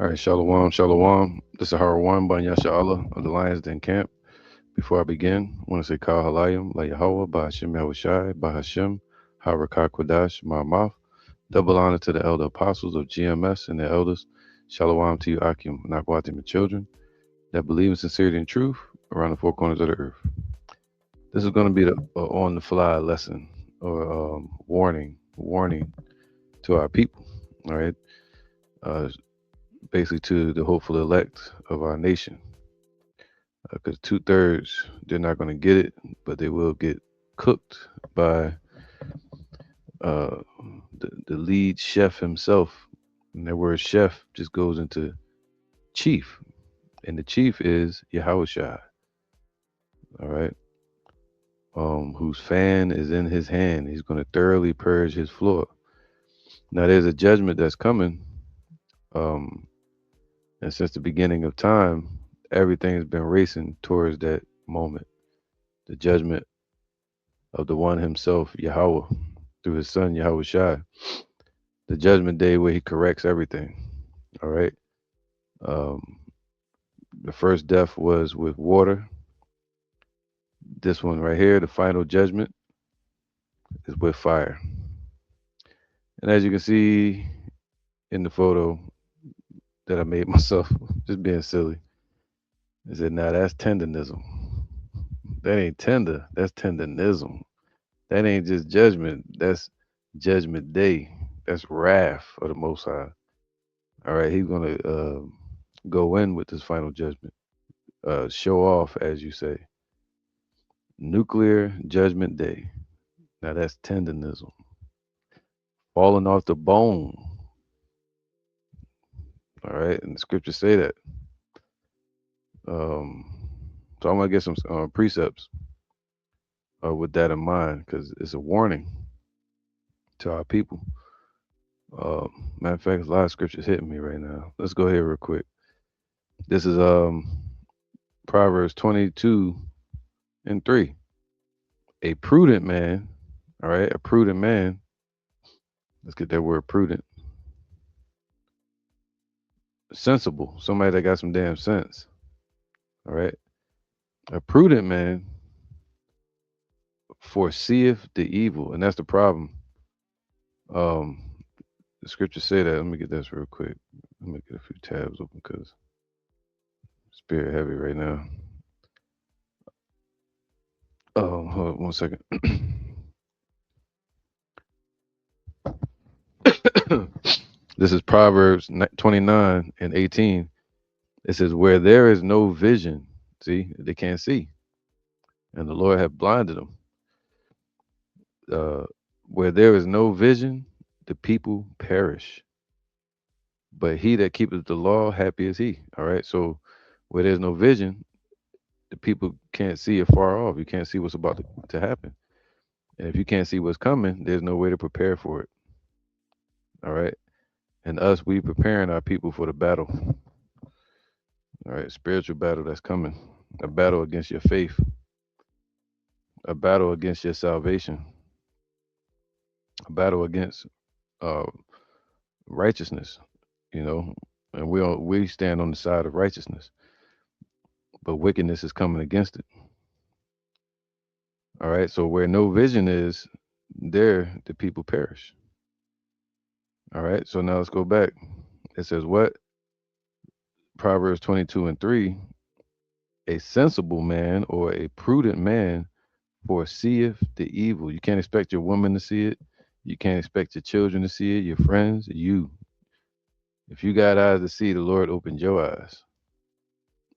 All right, Shalom, Shalom. This is Harawan Banya Allah of the Lions Den Camp. Before I begin, I want to say Kal Halayim, La Yahweh, Bahashim Yahushai, Bahashim, Harakah Kodash, Ma'amaf. Double honor to the elder apostles of GMS and their elders. Shalom to you, Akim, Nakwatim, and children that believe in sincerity and truth around the four corners of the earth. This is going to be the on the fly lesson or warning to our people. All right. Uh, Basically to the hopeful elect of our nation. Because 2/3, they're not going to get it, but they will get cooked by uh, the lead chef himself. And that word chef just goes into chief. And the chief is Yahushua, all right, whose fan is in his hand. He's going to thoroughly purge his floor. Now, there's a judgment that's coming. Um, and since the beginning of time, everything has been racing towards that moment, the judgment of the one himself, Yahweh, through his son, Yahweh Shai, the judgment day where he corrects everything. All right. Um, the first death was with water. This one right here, the final judgment, is with fire. And as you can see in the photo that I made myself, just being silly, I said, now that's tendernism. That ain't tender. That's tendernism. That ain't just judgment. That's judgment day. That's wrath of the Most High. All right, he's gonna go in with this final judgment. Show off, as you say. Nuclear judgment day. Now that's tendonism. Falling off the bone. All right, and the scriptures say that. Um, so I'm gonna get some precepts with that in mind because it's a warning to our people. Uh, Matter of fact, a lot of scriptures hitting me right now. Let's go here real quick. This is Proverbs 22:3. A prudent man, all right, a prudent man. Let's get that word prudent. Sensible, somebody that got some damn sense. All right. A prudent man foreseeth the evil, and that's the problem. Um, the scriptures say that. Let me get this real quick. Let me get a few tabs open because spirit heavy right now. Hold on one second. This is Proverbs 29:18. It says, "Where there is no vision, see, they can't see, and the Lord have blinded them. Uh, where there is no vision, the people perish. But he that keepeth the law, happy is he." All right. So where there's no vision, the people can't see it far off. You can't see what's about to happen. And if you can't see what's coming, there's no way to prepare for it. All right. And us, we preparing our people for the battle. All right. Spiritual battle that's coming. A battle against your faith. A battle against your salvation. A battle against uh, righteousness. You know, and we stand on the side of righteousness, but wickedness is coming against it. All right. So where no vision is, there the people perish. All right. So now let's go back. It says what? Proverbs 22:3. A sensible man or a prudent man foreseeth the evil. You can't expect your woman to see it. You can't expect your children to see it, your friends, you. If you got eyes to see, the Lord opened your eyes.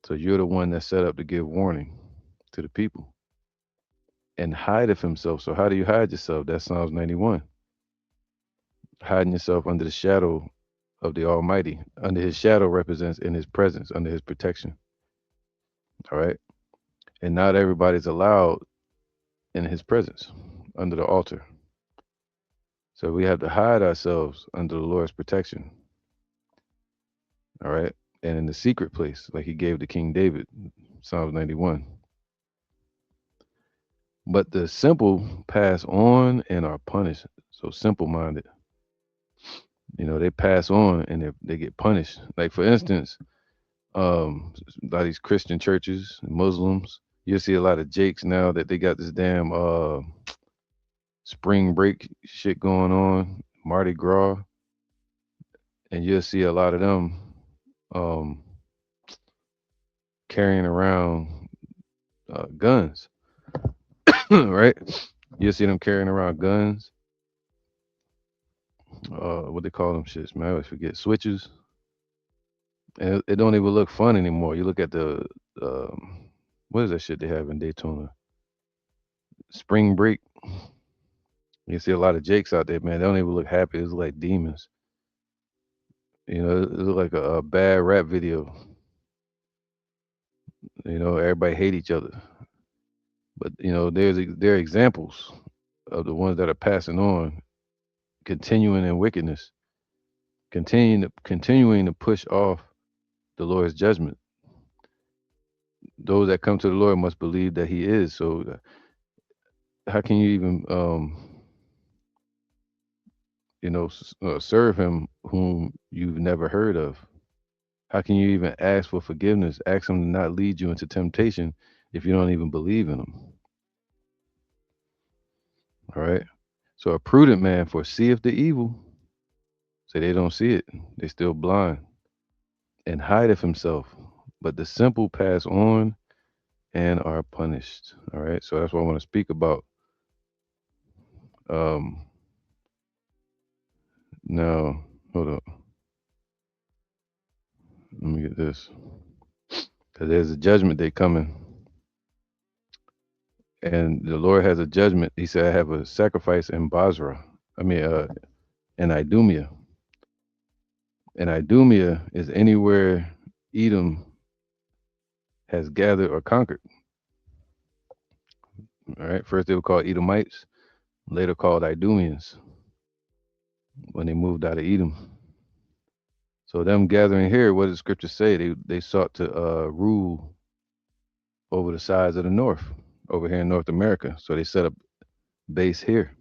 So you're the one that's set up to give warning to the people and hideth himself. So how do you hide yourself? That's Psalms 91. Hiding yourself under the shadow of the Almighty. Under his shadow represents in his presence, under his protection. All right. And not everybody's allowed in his presence under the altar. So we have to hide ourselves under the Lord's protection. All right. And in the secret place, like he gave to King David, Psalms 91. But the simple pass on and are punished. So simple minded. They pass on and they get punished. Like for instance, a lot of these Christian churches, Muslims, you'll see a lot of Jakes now that they got this damn spring break shit going on, Mardi Gras, and you'll see a lot of them um carrying around guns, right? You'll see them carrying around guns, what they call them shits, man. I always forget switches. And it don't even look fun anymore. You look at the what is that shit they have in Daytona? Spring break. You see a lot of Jakes out there, man. They don't even look happy. It's like demons. It look like a bad rap video. Everybody hate each other. But there are examples of the ones that are passing on, continuing in wickedness, continuing to push off the Lord's judgment. Those that come to the Lord must believe that He is. So how can you even serve Him whom you've never heard of? How can you even ask for forgiveness? Ask Him to not lead you into temptation if you don't even believe in Him. All right. So a prudent man foreseeth the evil, so they don't see it. They still blind and hideth himself. But the simple pass on and are punished. All right. So that's what I want to speak about. Um, now, hold up. Let me get this. Because there's a judgment day coming. And the Lord has a judgment. He said, I have a sacrifice in Basra. I mean, in Idumea. And Idumea is anywhere Edom has gathered or conquered. All right. First they were called Edomites, later called Idumeans when they moved out of Edom. So them gathering here, what does Scripture say? They sought to rule over the sides of the north, over here in North America. So they set up base here.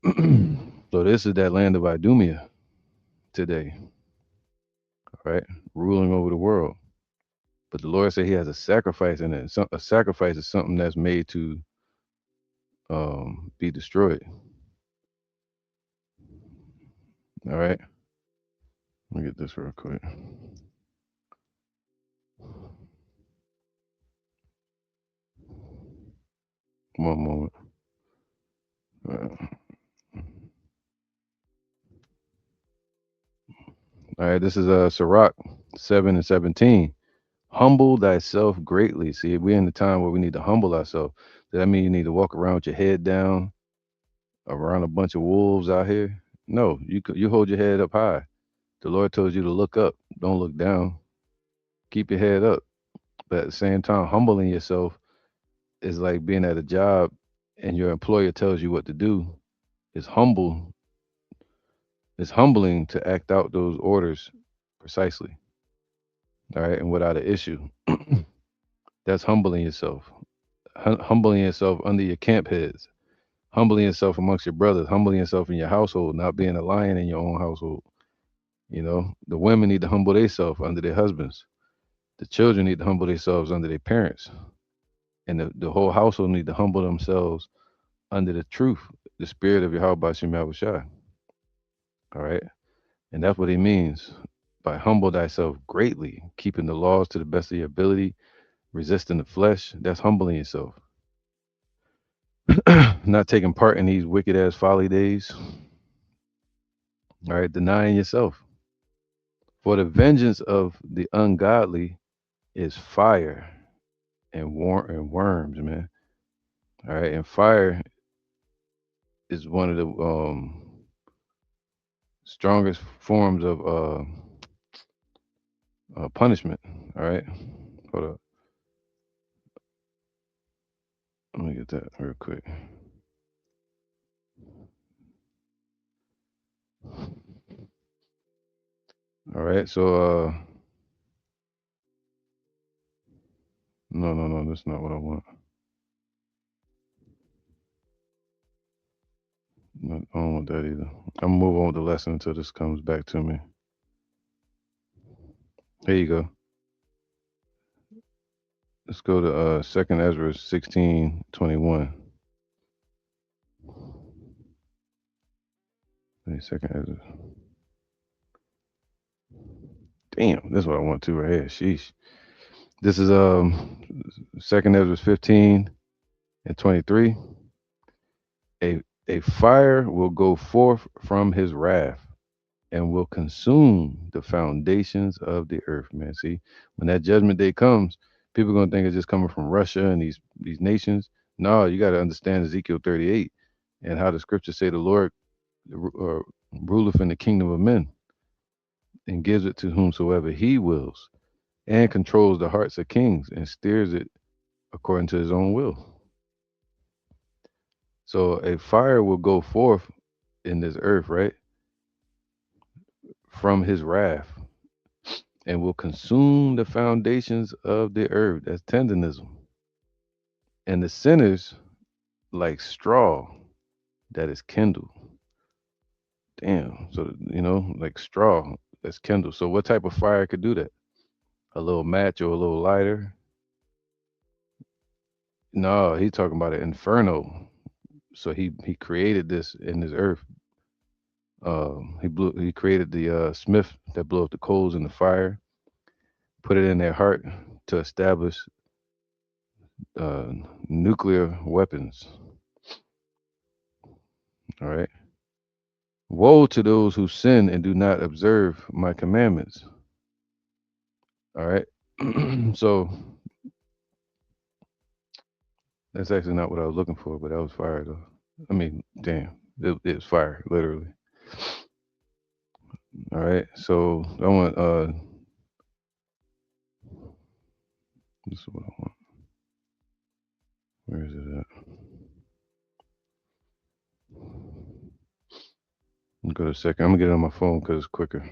So this is that land of Idumea today, all right, ruling over the world. But the Lord said He has a sacrifice in it. A sacrifice is something that's made to be destroyed. All right. Let me get this real quick. One moment. All right, this is Sirach 7 and 17. Humble thyself greatly. See, we're in the time where we need to humble ourselves. Does that mean you need to walk around with your head down around a bunch of wolves out here? No, you hold your head up high. The Lord told you to look up, don't look down. Keep your head up. But at the same time, humbling yourself is like being at a job and your employer tells you what to do. It's humble. It's humbling to act out those orders precisely. All right, and without an issue. That's humbling yourself. Humbling yourself under your camp heads. Humbling yourself amongst your brothers. Humbling yourself in your household. Not being a lion in your own household. The women need to humble themselves under their husbands. The children need to humble themselves under their parents. And the whole household need to humble themselves under the truth, the spirit of Yahweh Bashim Yahushai. All right. And that's what he means by humble thyself greatly, keeping the laws to the best of your ability, resisting the flesh. That's humbling yourself. Not taking part in these wicked ass folly days. All right. Denying yourself. For the vengeance of the ungodly is fire and worms, man. All right. And fire is one of the strongest forms of punishment. All right. Hold up. Let me get that real quick. All right. So no, that's not what I want. I don't want that either. I'm gonna move on with the lesson until this comes back to me. Here you go. Let's go to Second Ezra 16:21. Wait, Second Ezra. Damn, that's what I want to right here. Sheesh. This is Second Ezra 15:23. A fire will go forth from his wrath and will consume the foundations of the earth. Man, see, when that judgment day comes, people are gonna think it's just coming from Russia and these nations. No, you got to understand Ezekiel 38 and how the scriptures say the Lord uh, ruleth in the kingdom of men and gives it to whomsoever he wills and controls the hearts of kings and steers it according to his own will. So a fire will go forth in this earth, right, from his wrath and will consume the foundations of the earth. That's tendernism. And the sinners like straw that is kindled. Damn. So, like straw that's kindled. So, what type of fire could do that? A little match or a little lighter? No, he's talking about an inferno. So he created this in this earth. He created the smith that blew up the coals in the fire, put it in their heart to establish uh, nuclear weapons. All right. Woe to those who sin and do not observe my commandments. All right. So that's actually not what I was looking for, but that was fire though. I mean, damn, it was fire, literally. All right. So I want this is what I want. Where is it at? Go to a second. I'm gonna get it on my phone because it's quicker.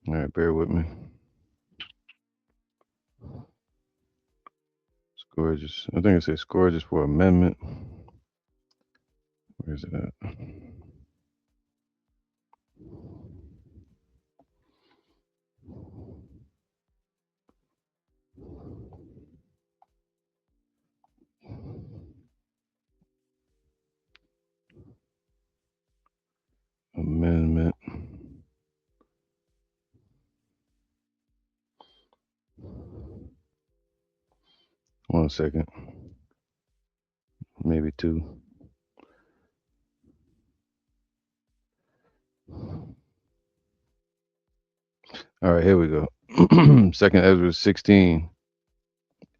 All right, bear with me. Scourges. I think it says scourges for amendment. Where is it at? Amendment. 1 second. Maybe two. All right, here we go. Second Ezra 16.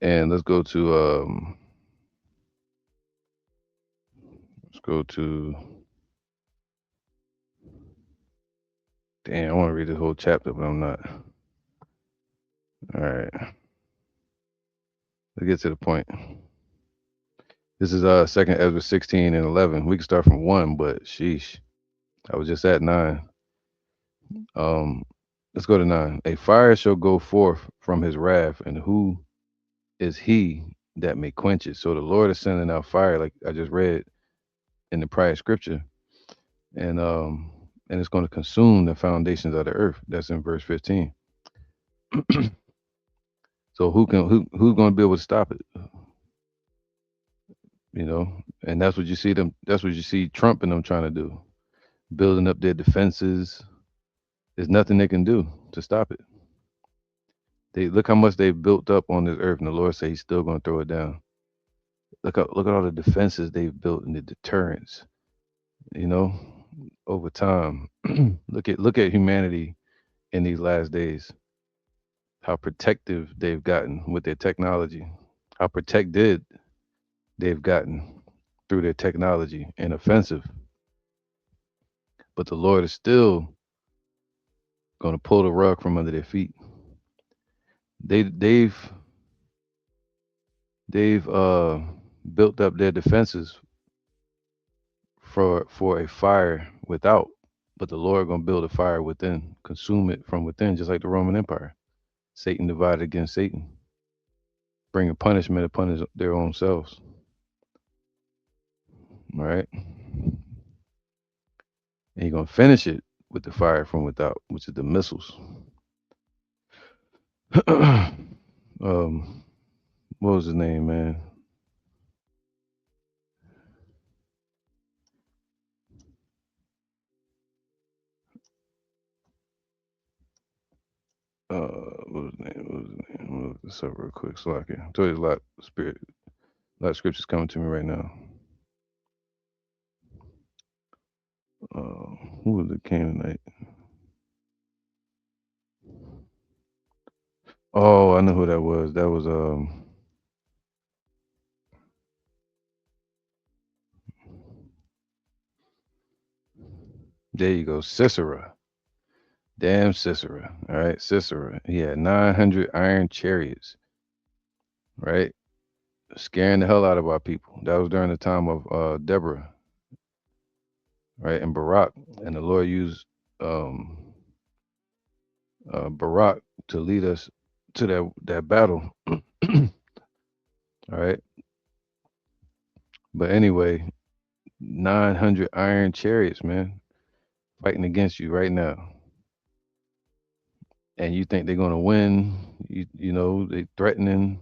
And let's go to damn, I want to read this whole chapter, but I'm not. All right. Let's get to the point. This is Second Ezra 16 and 11. We can start from 1, but sheesh. I was just at 9. Um let's go to 9. A fire shall go forth from his wrath, and who is he that may quench it? So the Lord is sending out fire, like I just read in the prior scripture, and it's going to consume the foundations of the earth. That's in verse 15. So who's going to be able to stop it? And that's what you see them. That's what you see Trump and them trying to do, building up their defenses. There's nothing they can do to stop it. They look how much they've built up on this earth, and the Lord says He's still going to throw it down. Look at all the defenses they've built and the deterrence. You know, over time. Look at humanity in these last days. How protective they've gotten with their technology. How protected they've gotten through their technology and offensive. But the Lord is still going to pull the rug from under their feet. They've built up their defenses for a fire without, but the Lord gonna build a fire within, consume it from within, just like the Roman Empire. Satan divided against Satan. bringing punishment upon their own selves. All right, and you're gonna finish it with the fire from without, which is the missiles. um, what was his name, man? What was his name? What was his name? I'm gonna look this up real quick so I can. I told you a lot of spirit, a lot of scriptures coming to me right now. Who was the Canaanite? Oh, I know who that was. That was there you go, Sisera. Damn Sisera. All right, Sisera. He had 900 iron chariots, right? Scaring the hell out of our people. That was during the time of Deborah, right? And Barak. And the Lord used um, Barak to lead us to that battle. All right. But anyway, 900 iron chariots, man, fighting against you right now. And you think they're going to win. You know, they threatening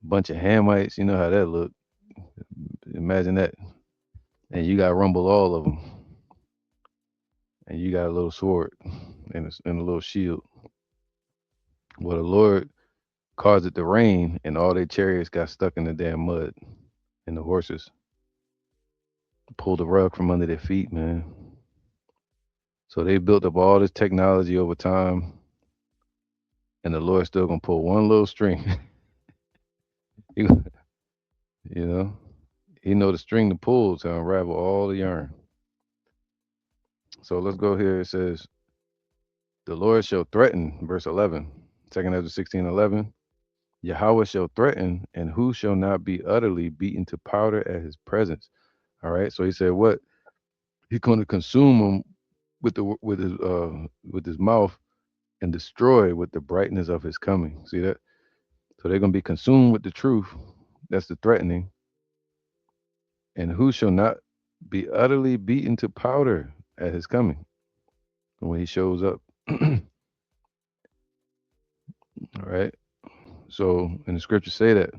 bunch of Hamites. You know how that look. Imagine that. And you got to rumble all of them. And you got a little sword and a little shield. Well, the Lord caused it to rain, and all their chariots got stuck in the damn mud. And the horses pulled the rug from under their feet, man. So they built up all this technology over time, and the Lord's still gonna pull one little string. you you know, he know the string to pull to unravel all the yarn. So let's go here. It says, "The Lord shall threaten," verse 11, 2 Ezra 16:11. Yahweh shall threaten, and who shall not be utterly beaten to powder at his presence? All right. So he said, what? He's going to consume them with his mouth and destroy with the brightness of his coming. See that? So they're going to be consumed with the truth. That's the threatening. And who shall not be utterly beaten to powder at his coming when he shows up? All right. So, and the scriptures say that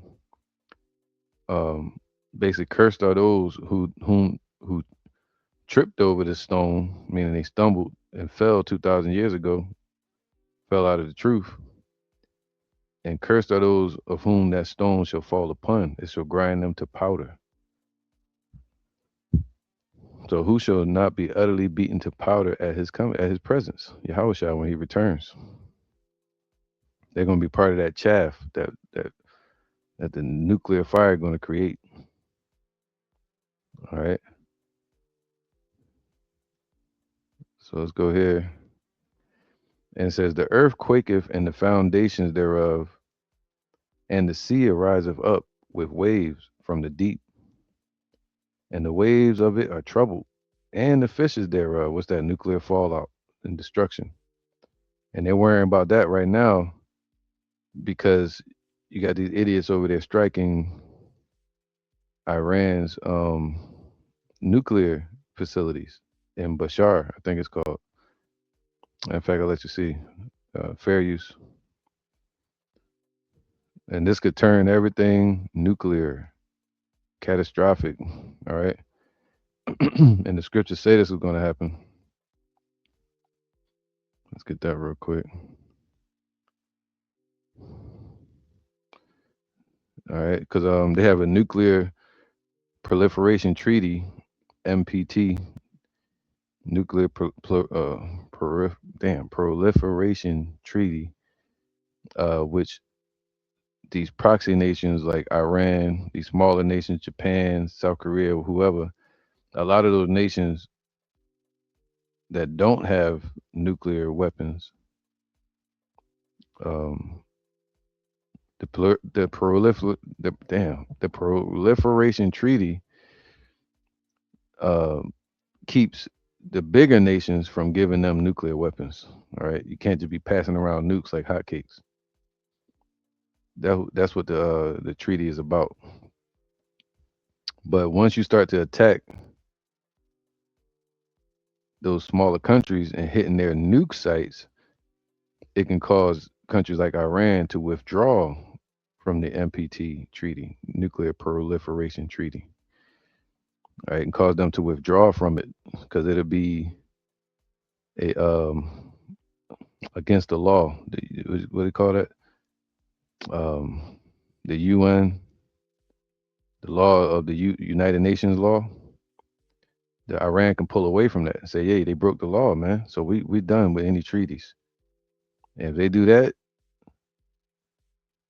um, basically cursed are those who tripped over this stone, meaning they stumbled and fell 2,000 years ago, fell out of the truth. And cursed are those of whom that stone shall fall upon; it shall grind them to powder. So who shall not be utterly beaten to powder at his at his presence? Yahweh shall when he returns. They're gonna be part of that chaff that the nuclear fire gonna create. All right. So let's go here. And it says, the earth quaketh and the foundations thereof, and the sea ariseth up with waves from the deep, and the waves of it are troubled, and the fishes thereof. What's that? Nuclear fallout and destruction. And they're worrying about that right now because you got these idiots over there striking Iran's nuclear facilities in Bashar, I think it's called. In fact, I'll let you see. Fair use. And this could turn everything nuclear, catastrophic. All right. And the scriptures say this is going to happen. Let's get that real quick. All right. Because they have a nuclear proliferation treaty, MPT, nuclear proliferation treaty, which these proxy nations like Iran, these smaller nations, Japan, South Korea, whoever, a lot of those nations that don't have nuclear weapons, um, the proliferation treaty uh, keeps the bigger nations from giving them nuclear weapons. All right, you can't just be passing around nukes like hotcakes. That's what the treaty is about. But once you start to attack those smaller countries and hitting their nuke sites, it can cause countries like Iran to withdraw from the NPT treaty, nuclear proliferation treaty, right, and cause them to withdraw from it because it'll be a against the law. What do you call that? Um, the UN, the law of the United Nations law. The Iran can pull away from that and say, "Hey, they broke the law, man. So we done with any treaties." And if they do that,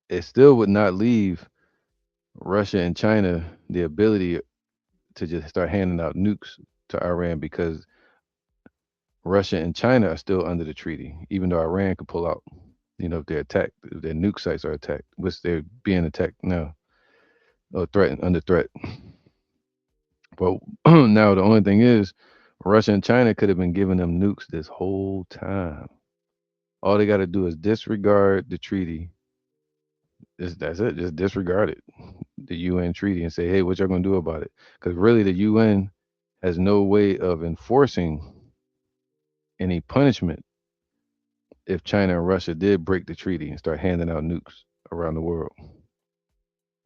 it still would not leave Russia and China the ability to just start handing out nukes to Iran because Russia and China are still under the treaty, even though Iran could pull out. If they're attacked, if their nuke sites are attacked, which they're being attacked now or threatened under threat. But now the only thing is, Russia and China could have been giving them nukes this whole time. All they got to do is disregard the treaty. That's it. Just disregard it, the UN treaty, and say, "Hey, what y'all gonna do about it?" Because really, the UN has no way of enforcing any punishment if China and Russia did break the treaty and start handing out nukes around the world.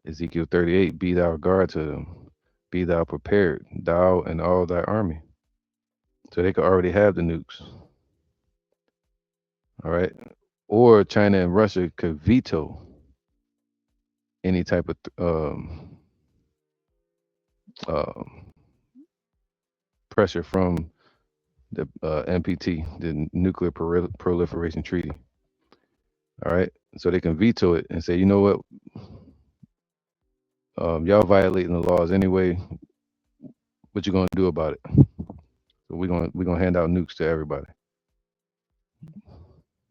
Ezekiel 38, be thou guard to them, be thou prepared, thou and all thy army. So they could already have the nukes. All right. Or China and Russia could veto any type of um, pressure from the NPT, the Nuclear Proliferation Treaty. All right. So they can veto it and say, you know what, y'all violating the laws anyway. What you gonna do about it? So we're gonna hand out nukes to everybody.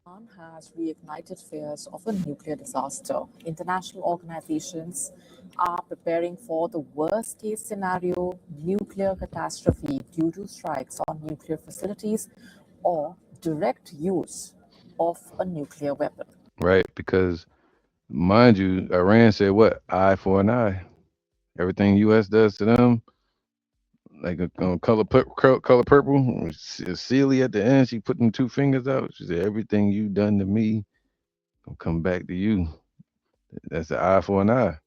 Iran has reignited fears of a nuclear disaster. International organizations are preparing for the worst case scenario nuclear catastrophe due to strikes on nuclear facilities or direct use of a nuclear weapon. Right? Because mind you, Iran said what? Eye for an eye. Everything US does to them, like color purple, Celia at the end, she put them two fingers out. She said, everything you done to me gonna come back to you. That's the eye for an eye.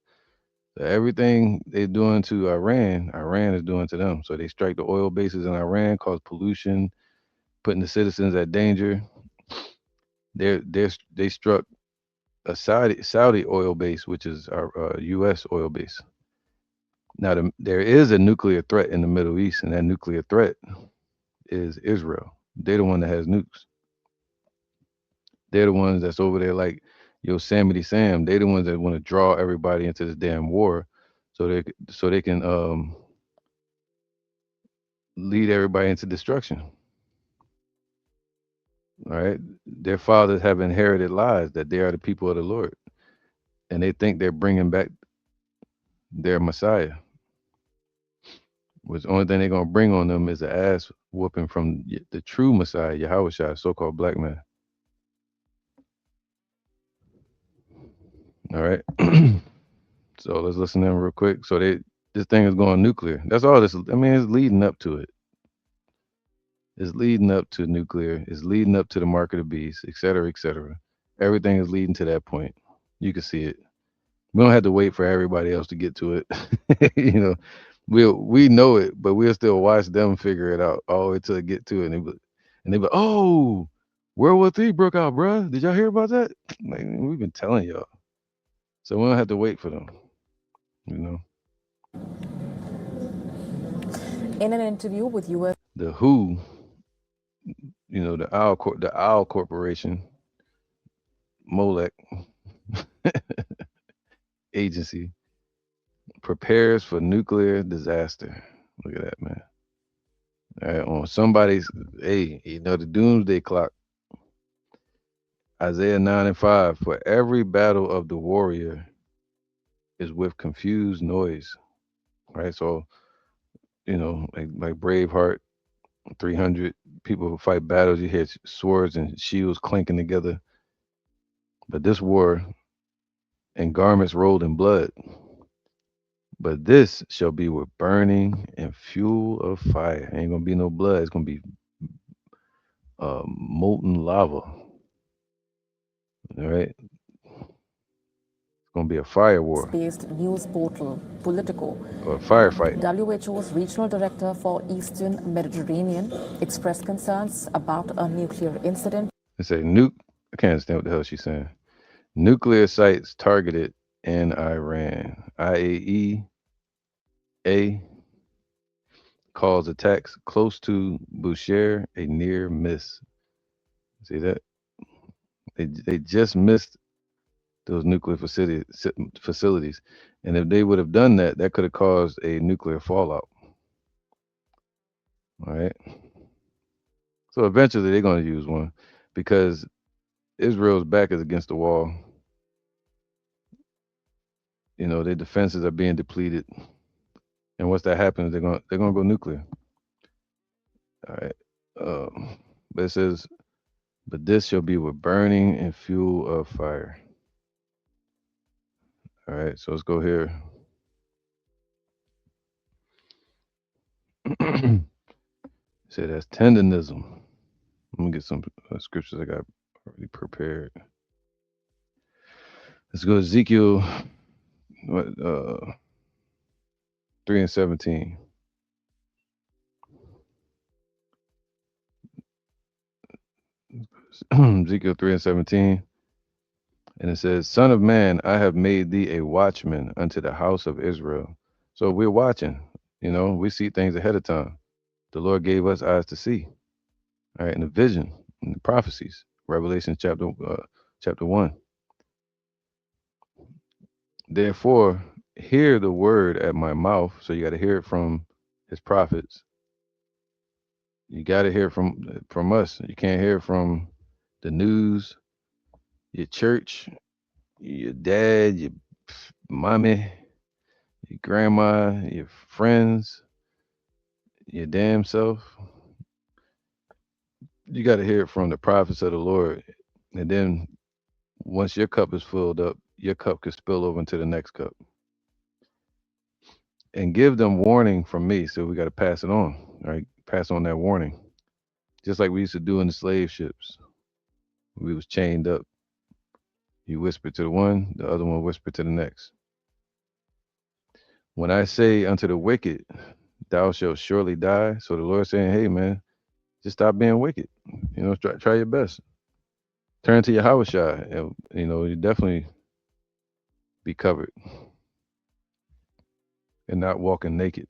So everything they're doing to Iran, Iran is doing to them. So they strike the oil bases in Iran, cause pollution, putting the citizens at danger. They struck a Saudi oil base, which is our U.S. oil base. Now there is a nuclear threat in the Middle East, and that nuclear threat is Israel. They're the one that has nukes. They're the ones that's over there like Yosemite Sam. They're the ones that want to draw everybody into this damn war, so they can lead everybody into destruction. All right. Their fathers have inherited lies that they are the people of the Lord, and they think they're bringing back their Messiah. Which the only thing they're gonna bring on them is an ass whooping from the true Messiah, Yahweh Shai, so-called black man. All right. So let's listen to them real quick. So this thing is going nuclear. That's all this. I mean, it's leading up to it. It's leading up to nuclear. It's leading up to the mark of the beast, et cetera, et cetera. Everything is leading to that point. You can see it. We don't have to wait for everybody else to get to it. We know it, but we'll still watch them figure it out all the way till they get to it. And they be, oh, World War III broke out, bruh. Did y'all hear about that? Like, we've been telling y'all. So we don't have to wait for them, you know. In an interview with US The WHO, the Owl Corporation, Molech agency prepares for nuclear disaster. Look at that, man. All right, on somebody's, hey, the doomsday clock, Isaiah 9 and 5. For every battle of the warrior is with confused noise. Right. So, like Braveheart, 300 people who fight battles, you hear swords and shields clinking together. But this war and garments rolled in blood. But this shall be with burning and fuel of fire. Ain't gonna be no blood. It's gonna be molten lava. All right, it's gonna be a fire war based news portal Politico. or a firefight. WHO's regional director for Eastern Mediterranean expressed concerns about a nuclear incident. They say nuke. I can't understand what the hell she's saying. Nuclear sites targeted in Iran. IAEA calls attacks close to Bushehr a near miss. See that? They just missed those nuclear facilities, and if they would have done that, that could have caused a nuclear fallout. All right. So eventually they're going to use one because Israel's back is against the wall. You know, their defenses are being depleted, and once that happens, they're gonna go nuclear. All right. But it says, but this shall be with burning and fuel of fire. All right. So let's go here. Say that's tendernism. Let me get some scriptures I got already prepared. Let's go to Ezekiel 3 and 17. Ezekiel 3 and 17. And it says, Son of man, I have made thee a watchman unto the house of Israel. So we're watching. You know, we see things ahead of time. The Lord gave us eyes to see. All right, in the vision, in the prophecies. Revelation chapter 1. Therefore, hear the word at my mouth. So you got to hear it from his prophets. You got to hear from us. You can't hear from the news, your church, your dad, your mommy, your grandma, your friends, your damn self. You got to hear it from the prophets of the Lord. And then once your cup is filled up, your cup could spill over into the next cup. And give them warning from me. So we got to pass it on, right? Pass on that warning. Just like we used to do in the slave ships. We was chained up. You whisper to the one, the other one whisper to the next. When I say unto the wicked, thou shalt surely die. So the Lord saying, hey man, just stop being wicked. You know, try your best. Turn to your Hawashai, and you know, you definitely be covered and not walking naked.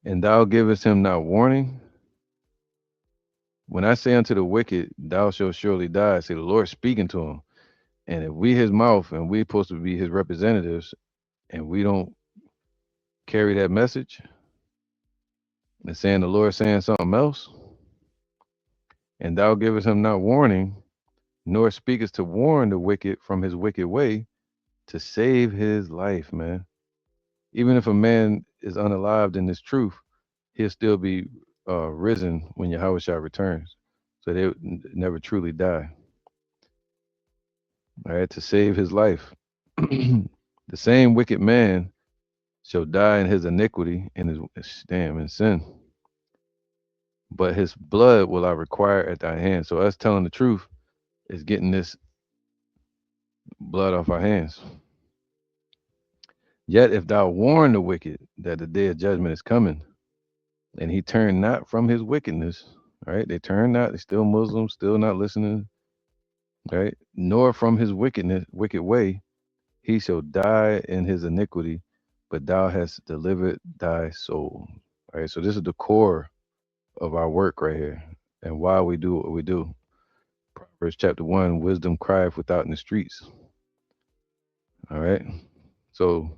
And thou givest him not warning. When I say unto the wicked, thou shalt surely die, say the Lord speaking to him. And if we his mouth and we supposed to be his representatives and we don't carry that message and saying the Lord saying something else, and thou givest him not warning, nor speakest to warn the wicked from his wicked way to save his life, man. Even if a man is unalived in this truth, he'll still be risen when Yahweh returns. So they would never truly die. All right, to save his life. The same wicked man shall die in his iniquity and his damn in sin. But his blood will I require at thy hand. So us telling the truth is getting this blood off our hands. Yet if thou warn the wicked that the day of judgment is coming, and he turned not from his wickedness, right? They turn not, they still Muslims, still not listening, right? Nor from his wicked way, he shall die in his iniquity, but thou hast delivered thy soul. Right. So this is the core of our work right here and why we do what we do. Proverbs chapter 1, wisdom crieth without in the streets. All right. So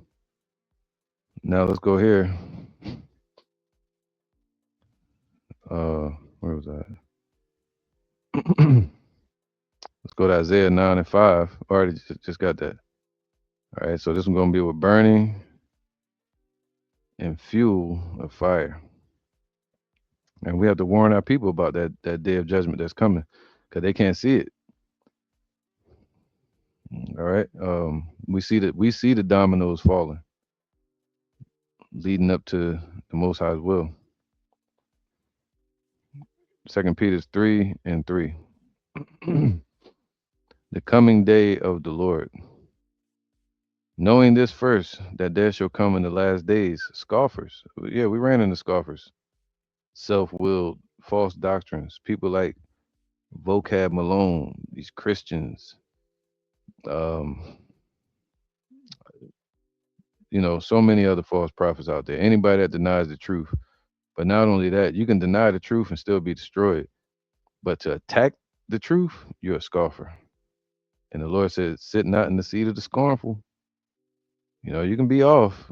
now let's go here. Where was I? Let's go to Isaiah 9 and 5. Already just got that. All right. So this one's going to be with burning and fuel of fire. And we have to warn our people about that day of judgment that's coming because they can't see it. All right. We see the dominoes falling, leading up to the Most High's will. Second Peter's 3:3. The coming day of the Lord. Knowing this first, that there shall come in the last days scoffers. Yeah, we ran into scoffers, self-willed, false doctrines. People like Vocab Malone, these Christians. Um, so many other false prophets out there. Anybody that denies the truth. But not only that, you can deny the truth and still be destroyed. But to attack the truth, you're a scoffer. And the Lord said, sit not in the seat of the scornful. You can be off.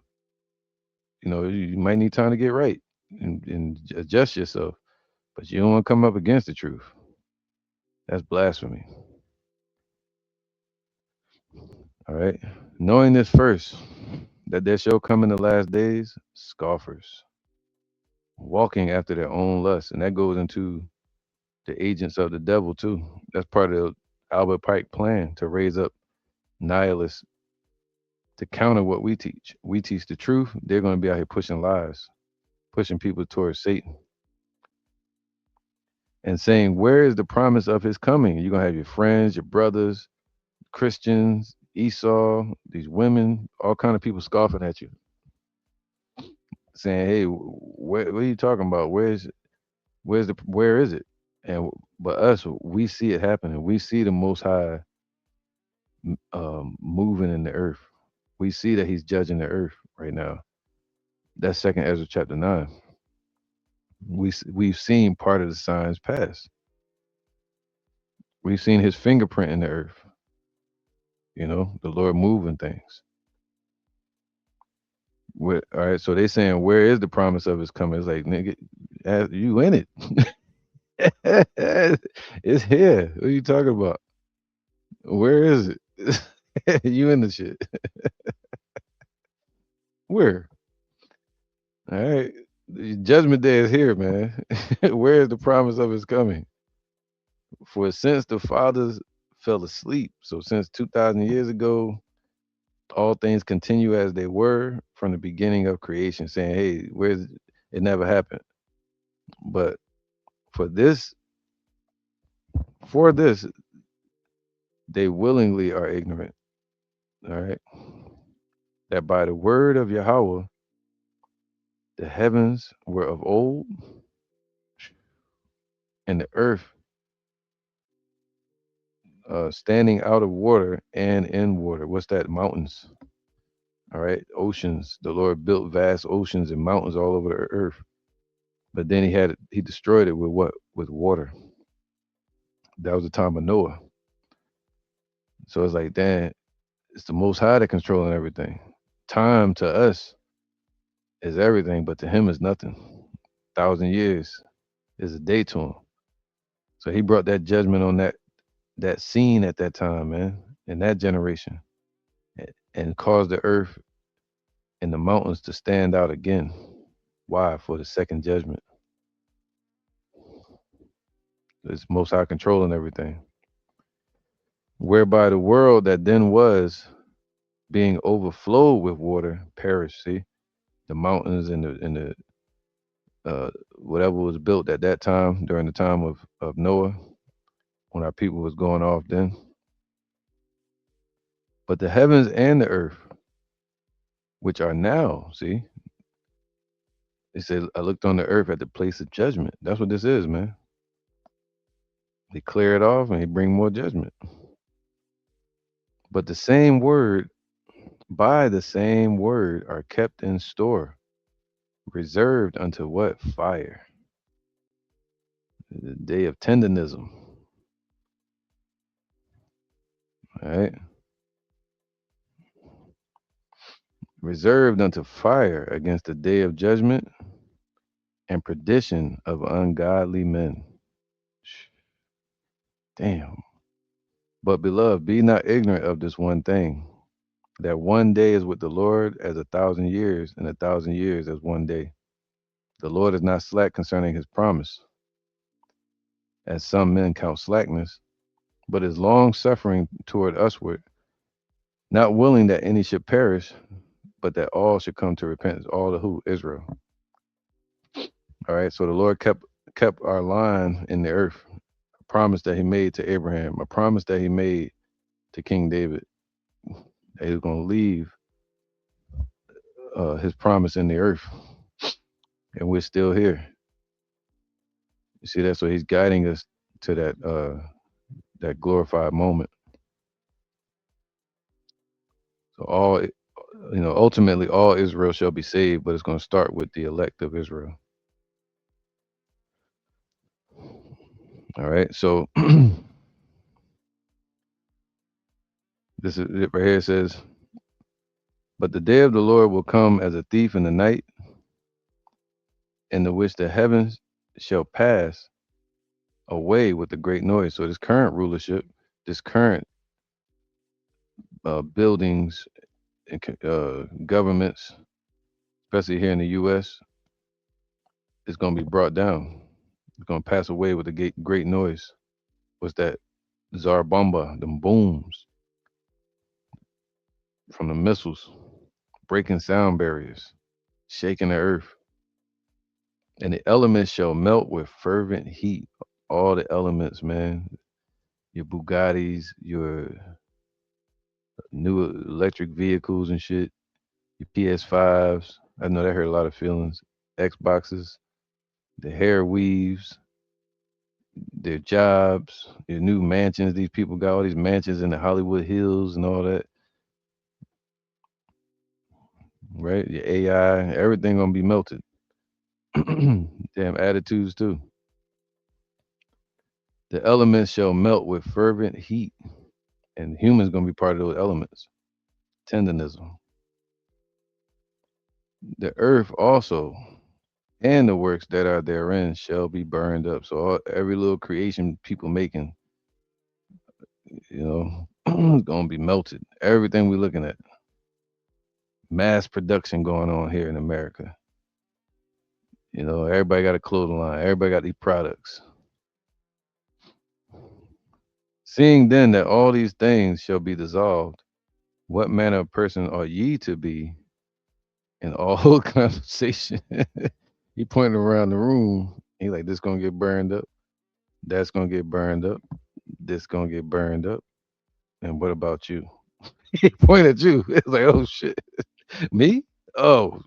You might need time to get right and adjust yourself. But you don't want to come up against the truth. That's blasphemy. All right. Knowing this first, that there shall come in the last days scoffers, walking after their own lusts. And that goes into the agents of the devil, too. That's part of the Albert Pike plan to raise up nihilists to counter what we teach. We teach the truth. They're going to be out here pushing lies, pushing people towards Satan, and saying, where is the promise of his coming? You're going to have your friends, your brothers, Christians, Esau, these women, all kind of people scoffing at you, saying, "Hey, what are you talking about? Where is it?" And but us, we see it happening. We see the Most High moving in the earth. We see that He's judging the earth right now. That's Second Ezra chapter 9. We've seen part of the signs pass. We've seen His fingerprint in the earth. The Lord moving things. All right, so they saying, where is the promise of His coming? It's like, nigga, you in it? It's here. What are you talking about? Where is it? You in the shit? Where? All right, the judgment day is here, man. Where is the promise of His coming? For since the fathers fell asleep, so since 2,000 years ago, all things continue as they were from the beginning of creation, saying, hey, where's it never happened. But for this, for this, they willingly are ignorant. All right. That by the word of Yahweh, the heavens were of old, and the earth standing out of water and in water. What's that? Mountains. All right. Oceans. The Lord built vast oceans and mountains all over the earth. But then he destroyed it with what? With water. That was the time of Noah. So it's like, damn, it's the Most High that controlling everything. Time to us is everything, but to him is nothing. 1,000 years is a day to him. So he brought that judgment on that scene at that time, man, in that generation, and caused the earth and the mountains to stand out again. Why? For the second judgment. It's Most High controlling everything. Whereby the world that then was being overflowed with water perished. See, the mountains and the whatever was built at that time during the time of Noah, when our people was going off then. But the heavens and the earth, which are now, see, it said, I looked on the earth at the place of judgment. That's what this is, man. He clear it off and he bring more judgment. But the same word, by the same word, are kept in store, reserved unto what? Fire. The day of tendernism. All right. Reserved unto fire against the day of judgment and perdition of ungodly men. Damn. But beloved, be not ignorant of this one thing, that one day is with the Lord as 1,000 years, and 1,000 years as one day. The Lord is not slack concerning his promise, as some men count slackness, but is long suffering toward usward, not willing that any should perish, but that all should come to repentance. All the who? Israel. All right. So the Lord kept our line in the earth. A promise that He made to Abraham. A promise that He made to King David. That He was going to leave His promise in the earth, and we're still here. You see that? So He's guiding us to that glorified moment. So ultimately, all Israel shall be saved, but it's going to start with the elect of Israel. All right. So this is it right here. It says, "But the day of the Lord will come as a thief in the night, in the which the heavens shall pass away with a great noise." So this current rulership, this current buildings and governments, especially here in the U.S., is going to be brought down. It's going to pass away with a great noise. What's that? Zarbomba, them booms from the missiles, breaking sound barriers, shaking the earth. And the elements shall melt with fervent heat. All the elements, man. Your Bugattis, your new electric vehicles and shit, your PS5s. I know that hurt a lot of feelings. Xboxes, the hair weaves, their jobs, your new mansions. These people got all these mansions in the Hollywood Hills and all that, right? Your AI, everything gonna be melted. Damn attitudes too. The elements shall melt with fervent heat, and humans gonna be part of those elements. Tendernism. The earth also and the works that are therein shall be burned up. So every little creation people making, is gonna be melted. Everything we're looking at, mass production going on here in America. Everybody got a clothing line. Everybody got these products. Seeing then that all these things shall be dissolved, what manner of person are ye to be in all conversation? He pointing around the room. He like, this gonna get burned up. That's gonna get burned up. This gonna get burned up. And what about you? He pointed at you. It's like, oh shit, me? Oh,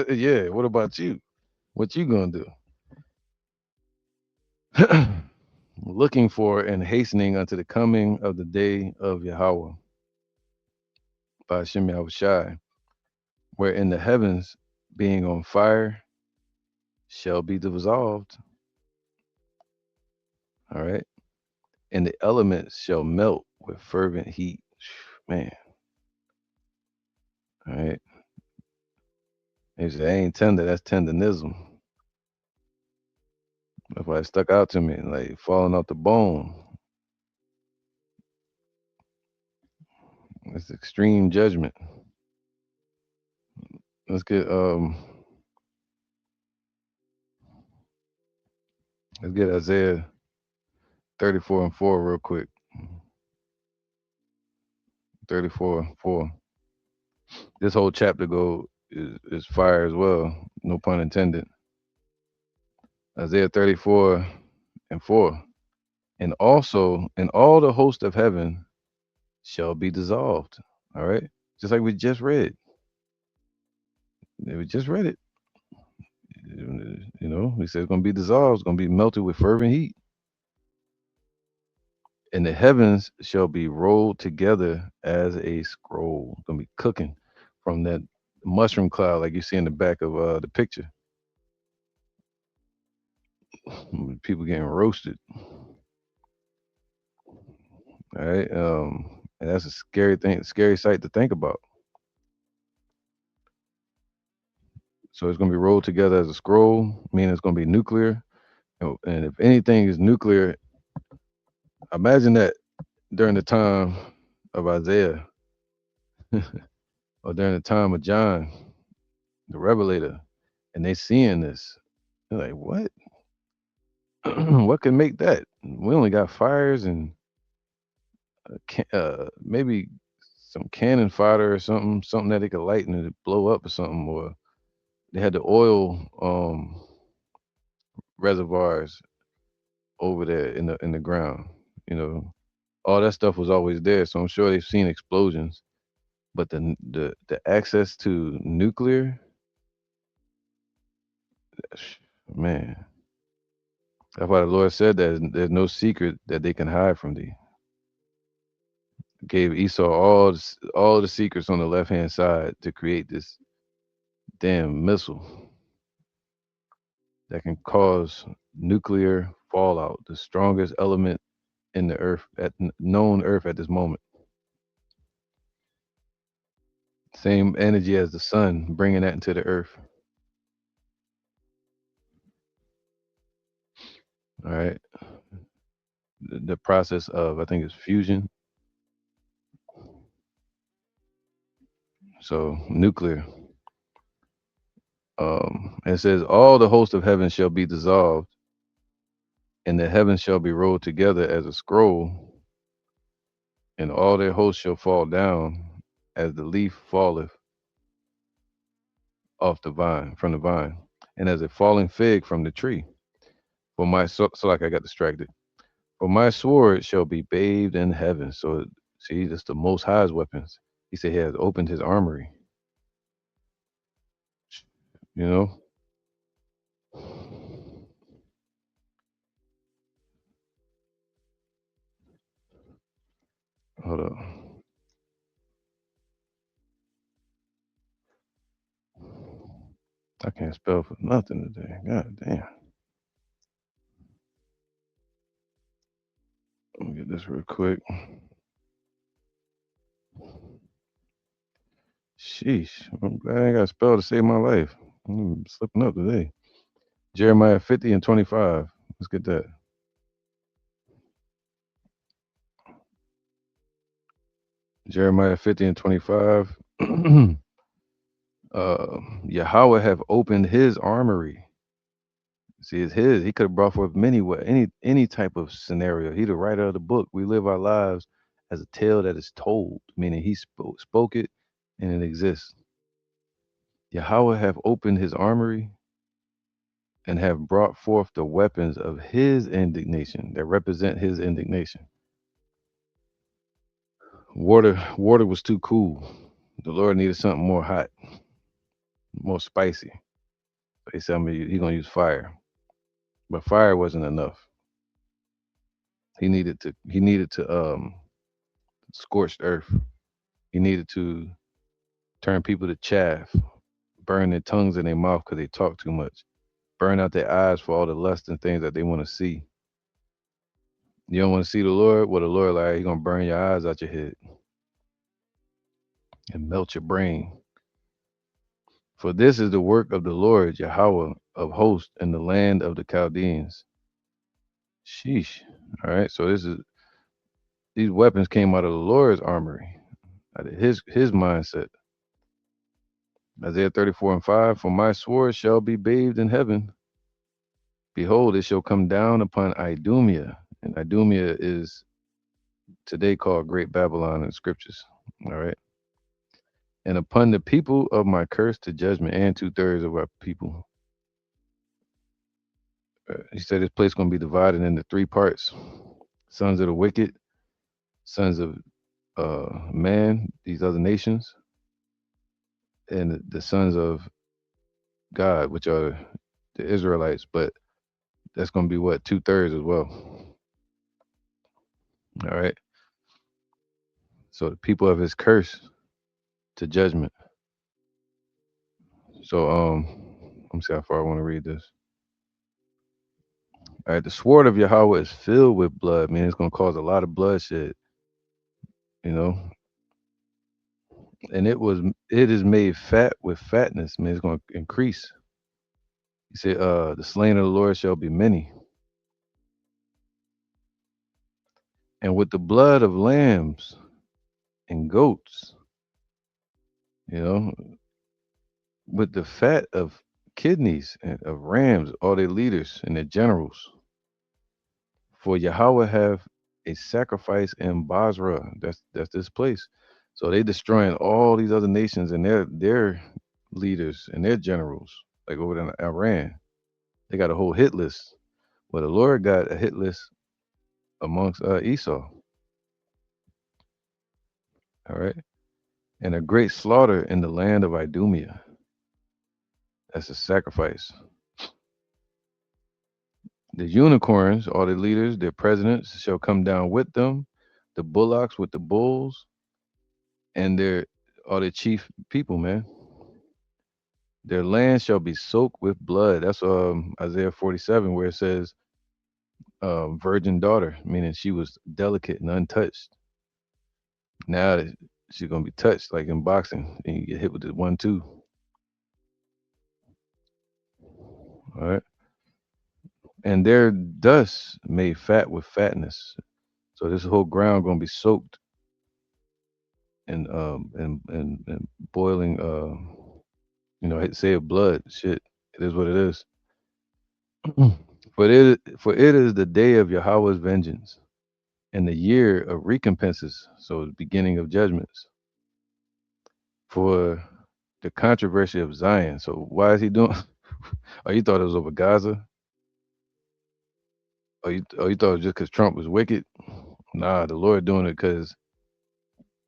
yeah. What about you? What you gonna do? Looking for and hastening unto the coming of the day of Yahweh by Hashem Yahushai, wherein the heavens being on fire shall be dissolved. All right. And the elements shall melt with fervent heat. Man. All right. They say, ain't tender, that's tendernism. That's why it stuck out to me, like falling off the bone. It's extreme judgment. Let's get Isaiah 34 and 4 real quick. 34:4. This whole chapter is fire as well. No pun intended. Isaiah 34 and 4. And also, and all the host of heaven shall be dissolved. All right. Just like we just read. We just read it. We said it's going to be dissolved. It's going to be melted with fervent heat. And the heavens shall be rolled together as a scroll. It's going to be cooking from that mushroom cloud like you see in the back of the picture. People getting roasted. All right. And that's a scary thing, scary sight to think about. So it's going to be rolled together as a scroll, meaning it's going to be nuclear. And if anything is nuclear, imagine that during the time of Isaiah or during the time of John, the Revelator, and they seeing this. They're like, what? What can make that? We only got fires and maybe some cannon fodder or something that they could light and it blow up or something, or they had the oil reservoirs over there in the ground. You know, all that stuff was always there, so I'm sure they've seen explosions. But the access to nuclear, man, that's why the Lord said that there's no secret that they can hide from thee. Gave Esau all the secrets on the left hand side to create this damn missile that can cause nuclear fallout, the strongest element in the earth at known earth at this moment. Same energy as the sun, bringing that into the earth. All right, the process of I think it's fusion. So nuclear. It says all the host of heaven shall be dissolved, and the heavens shall be rolled together as a scroll, and all their hosts shall fall down as the leaf falleth off the vine from the vine, and as a falling fig from the tree. For my so like I got distracted. For my sword shall be bathed in heaven. So see, that's the most high's weapons. He said he has opened his armory. You know? Hold up. I can't spell for nothing today. God damn. Let me get this real quick. Sheesh. I'm glad I ain't got a spell to save my life. I'm slipping up today. Jeremiah 50 and 25. Let's get that. Jeremiah 50 and 25. Yahweh have opened his armory. See, it's his. He could have brought forth any type of scenario. He the writer of the book. We live our lives as a tale that is told, meaning he spoke it and it exists. Yahweh have opened his armory and have brought forth the weapons of his indignation that represent his indignation. Water was too cool. The Lord needed something more hot, more spicy. So he said, he gonna use fire, but fire wasn't enough. He needed to scorched earth. He needed to turn people to chaff, burn their tongues in their mouth because they talk too much, burn out their eyes for all the lust and things that they want to see. You don't want to see the Lord? Well, the Lord, like, He gonna burn your eyes out your head and melt your brain. For this is the work of the Lord Yahweh of hosts in the land of the Chaldeans. Sheesh. All right. So these weapons came out of the Lord's armory, out of his mindset. Isaiah 34 and 5. For my sword shall be bathed in heaven. Behold, it shall come down upon Idumea. And Idumea is today called Great Babylon in scriptures. All right. And upon the people of my curse to judgment, and 2/3 of our people. He said this place going to be divided into three parts: sons of the wicked, sons of man, these other nations, and the sons of God, which are the Israelites. But that's going to be what 2/3 as well. All right. So the people of his curse to judgment. So let me see how far I want to read this. All right, the sword of Yahweh is filled with blood. Man, it's gonna cause a lot of bloodshed, you know. And it is made fat with fatness. Man, it's gonna increase. He said, the slain of the Lord shall be many. And with the blood of lambs and goats, you know, with the fat of kidneys and of rams, all their leaders and their generals. For Yahweh have a sacrifice in Basra. That's this place. So they destroying all these other nations and their leaders and their generals, like over in Iran. They got a whole hit list. Well, the Lord got a hit list amongst Esau. All right, and a great slaughter in the land of Idumea. That's a sacrifice. The unicorns, all the leaders, their presidents, shall come down with them. The bullocks with the bulls, and their all the chief people, man. Their land shall be soaked with blood. That's Isaiah 47, where it says virgin daughter, meaning she was delicate and untouched. Now that she's gonna be touched, like in boxing, and you get hit with the 1-2. All right, and their dust made fat with fatness. So this whole ground gonna be soaked in boiling say of blood. Shit, it is what it is. For it is the day of Yahweh's vengeance and the year of recompenses. So the beginning of judgments for the controversy of Zion. So why is he doing? Oh, you thought it was over Gaza? You thought it was just because Trump was wicked? Nah, the Lord doing it because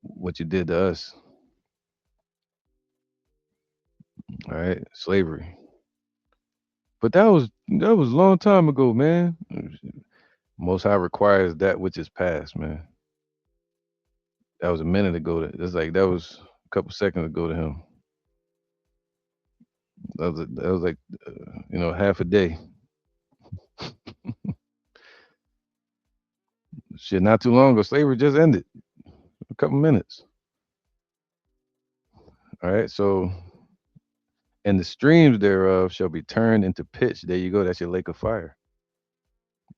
what you did to us. All right, slavery. But that was a long time ago, man. Most High requires that which is past, man. That was a minute ago. That's like that was a couple seconds ago to him. That was like half a day. Shit, not too long ago, slavery just ended. A couple minutes. All right, so and the streams thereof shall be turned into pitch. There you go. That's your lake of fire.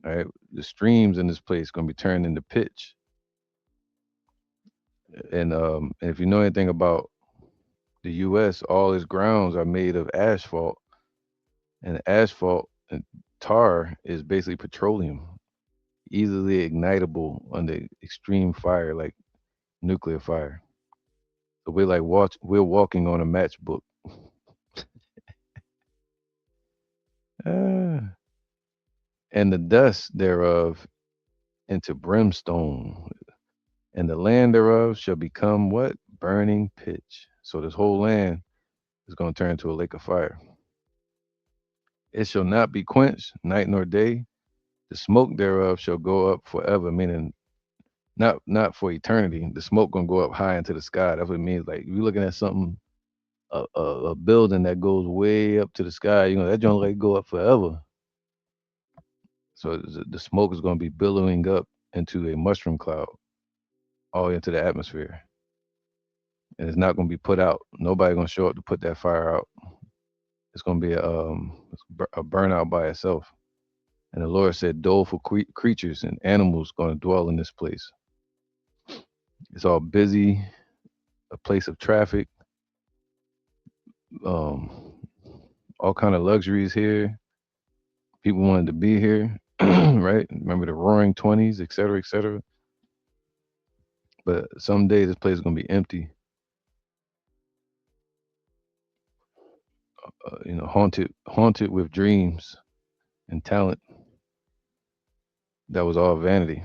All right, the streams in this place gonna be turned into pitch. And if you know anything about the U.S., all its grounds are made of asphalt, and asphalt and tar is basically petroleum, easily ignitable under extreme fire, like nuclear fire. So we're walking on a matchbook. Ah. And the dust thereof into brimstone, and the land thereof shall become what? Burning pitch. So this whole land is going to turn into a lake of fire. It shall not be quenched night nor day. The smoke thereof shall go up forever, meaning not for eternity. The smoke gonna go up high into the sky. That's what it means. Like you're looking at something, a building that goes way up to the sky. That joint like go up forever. So the smoke is gonna be billowing up into a mushroom cloud, all into the atmosphere, and it's not gonna be put out. Nobody gonna show up to put that fire out. It's gonna be a burnout by itself. And the Lord said, doleful creatures and animals gonna dwell in this place. It's all busy, a place of traffic, um, all kind of luxuries here. People wanted to be here, right? Remember the Roaring Twenties, et cetera, et cetera. But someday this place is gonna be empty, haunted with dreams and talent. That was all vanity.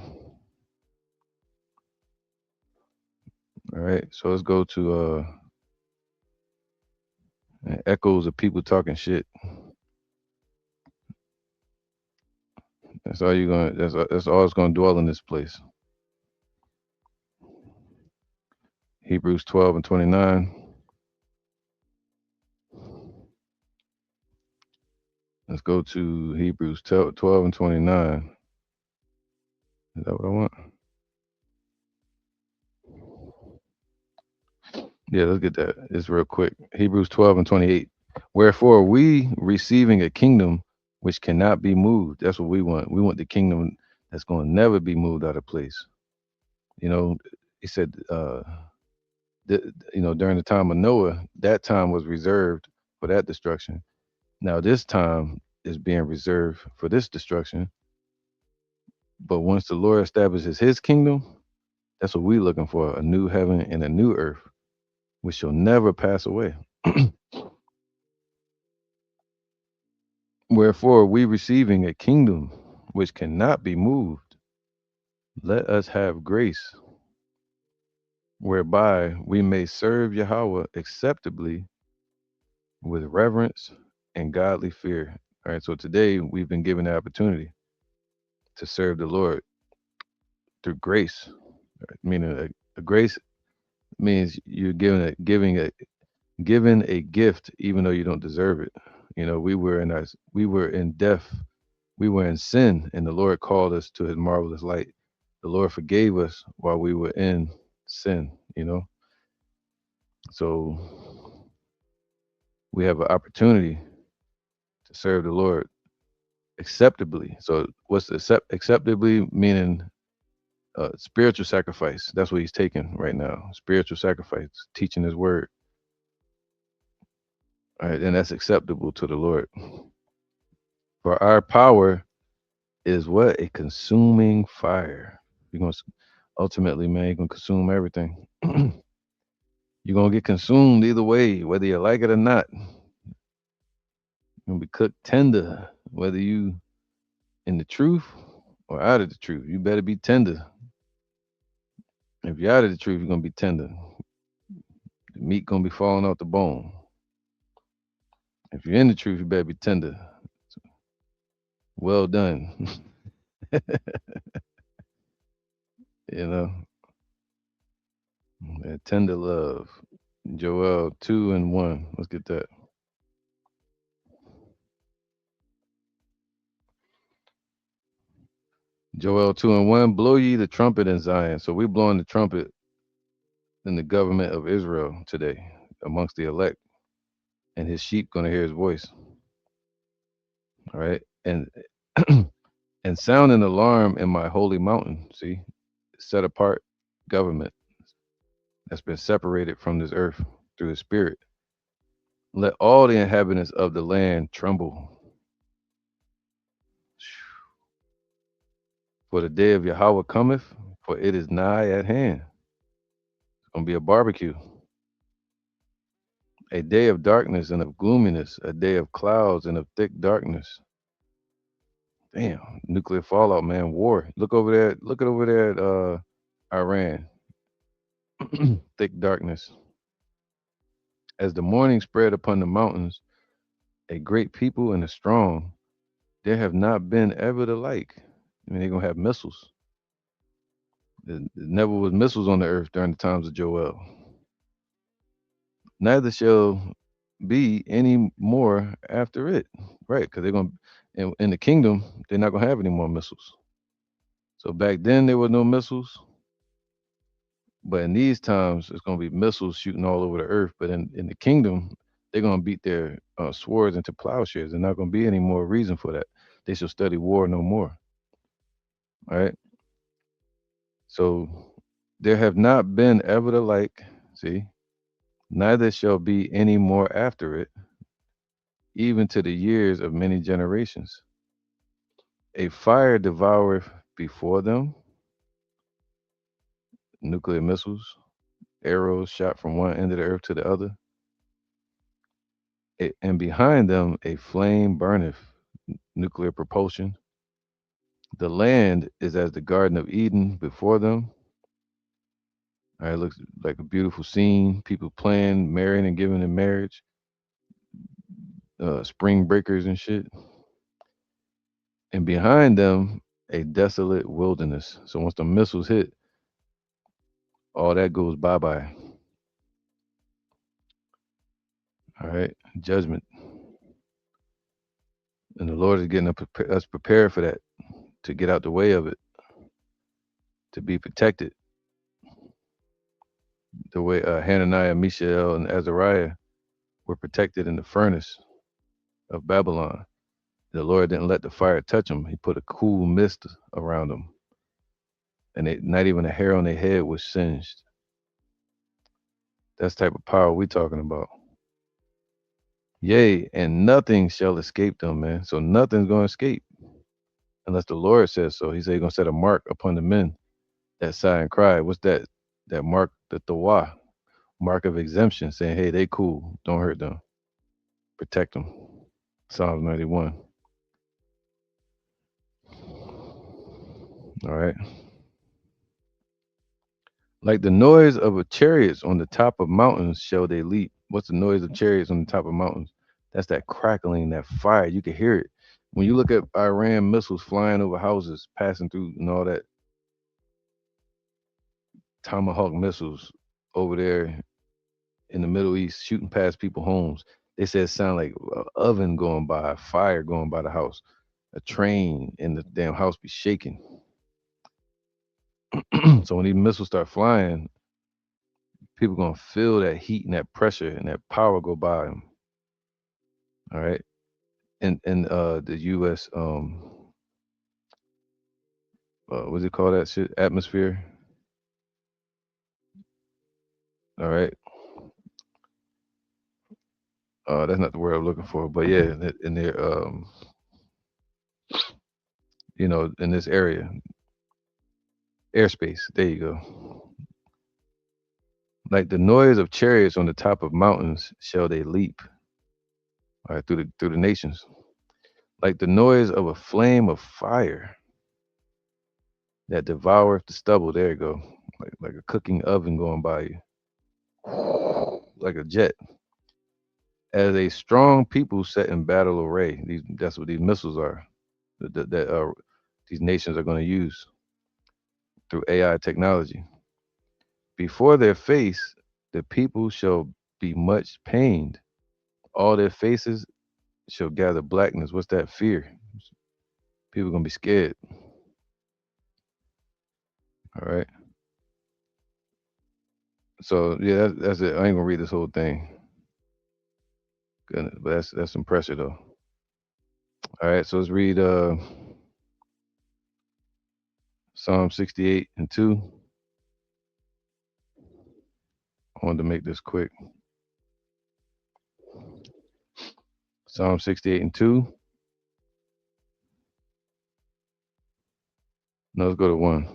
All right, so let's go to echoes of people talking shit. That's all you're gonna. That's all it's gonna dwell in this place. Hebrews 12:29. Let's go to Hebrews 12:29. Is that what I want? Yeah, let's get that. It's real quick. Hebrews 12:28. Wherefore we receiving a kingdom which cannot be moved. That's what we want. We want the kingdom that's going to never be moved out of place. You know, he said, during the time of Noah, that time was reserved for that destruction. Now this time is being reserved for this destruction. But once the Lord establishes His kingdom, That's what we're looking for, a new heaven and a new earth, which shall never pass away. Wherefore, we receiving a kingdom which cannot be moved, let us have grace whereby we may serve Yahweh acceptably with reverence and godly fear. All right, so today we've been given the opportunity to serve the Lord through grace. Meaning a grace means you're given a gift even though you don't deserve it. You know, we were in death, we were in sin, and the Lord called us to his marvelous light. The Lord forgave us while we were in sin, you know. So we have an opportunity to serve the Lord acceptably. So what's acceptably meaning? Spiritual sacrifice. That's what he's taking right now. Spiritual sacrifice, teaching his word. All right, and that's acceptable to the Lord. For our power is what? A consuming fire. You're gonna ultimately, man, you're gonna consume everything. You're gonna get consumed either way, whether you like it or not. You're gonna be cooked tender, whether you in the truth or out of the truth. You better be tender. If you're out of the truth, you're gonna be tender. The meat gonna be falling off the bone. If you're in the truth, you better be tender. Well done. You know, that tender love. Joel 2:1. Let's get that. Joel 2:1. Blow ye the trumpet in Zion. So we're blowing the trumpet in the government of Israel today amongst the elect, and his sheep gonna hear his voice. All right. And and sound an alarm in my holy mountain. See, set apart government that's been separated from this earth through the spirit. Let all the inhabitants of the land tremble. For the day of Yahweh cometh, for it is nigh at hand. It's gonna be a barbecue. A day of darkness and of gloominess, a day of clouds and of thick darkness. Damn, nuclear fallout, man, war. Look over there, look at over there at Iran. Thick darkness. As the morning spread upon the mountains, a great people and a strong, there have not been ever the like. I mean, they're gonna have missiles. There never was missiles on the earth during the times of Joel. Neither shall be any more after it. Right, because they're gonna in the kingdom, they're not gonna have any more missiles. So back then there were no missiles, but in these times it's gonna be missiles shooting all over the earth. But in the kingdom, they're gonna beat their swords into plowshares. There's not gonna be any more reason for that. They shall study war no more. All right. So there have not been ever the like. See, neither shall be any more after it, even to the years of many generations. A fire devoureth before them, nuclear missiles, arrows shot from one end of the earth to the other, and behind them a flame burneth, nuclear propulsion. The land is as the Garden of Eden before them. All right, it looks like a beautiful scene. People playing, marrying, and giving in marriage, spring breakers and shit. And behind them, a desolate wilderness. So once the missiles hit, all that goes bye bye. All right, judgment. And the Lord is getting us prepared for that, to get out the way of it, to be protected. The way Hananiah, Mishael, and Azariah were protected in the furnace of Babylon. The Lord didn't let the fire touch them. He put a cool mist around them, and not even a hair on their head was singed. That's the type of power we talking about. Yea, and nothing shall escape them, man. So nothing's going to escape unless the Lord says so. He said he's going to set a mark upon the men. That sigh and cry. What's that? That mark, the tawa, mark of exemption, saying, hey, they cool. Don't hurt them. Protect them. Psalms 91. All right. Like the noise of a chariots on the top of mountains shall they leap. What's the noise of chariots on the top of mountains? That's that crackling, that fire. You can hear it. When you look at Iran missiles flying over houses, passing through and all that, Tomahawk missiles over there in the Middle East shooting past people's homes. They said it sounded like an oven going by, fire going by the house, a train, and the damn house be shaking. So when these missiles start flying, people gonna feel that heat and that pressure and that power go by them. All right, and the U.S. What's it called that shit? Atmosphere. All right, that's not the word I'm looking for, but yeah, in their in this area, airspace. There you go. Like the noise of chariots on the top of mountains shall they leap, all right, through the nations. Like the noise of a flame of fire that devoureth the stubble. There you go. Like a cooking oven going by you, like a jet. As a strong people set in battle array. That's what these missiles are. That these nations are going to use through AI technology. Before their face, the people shall be much pained. All their faces shall gather blackness. What's that? Fear. People gonna be scared. All right. So yeah, that's it. I ain't gonna read this whole thing. Goodness, but that's some pressure though. All right. So let's read Psalm 68 and 2. I wanted to make this quick. Psalm 68 and 2. No, let's go to 1.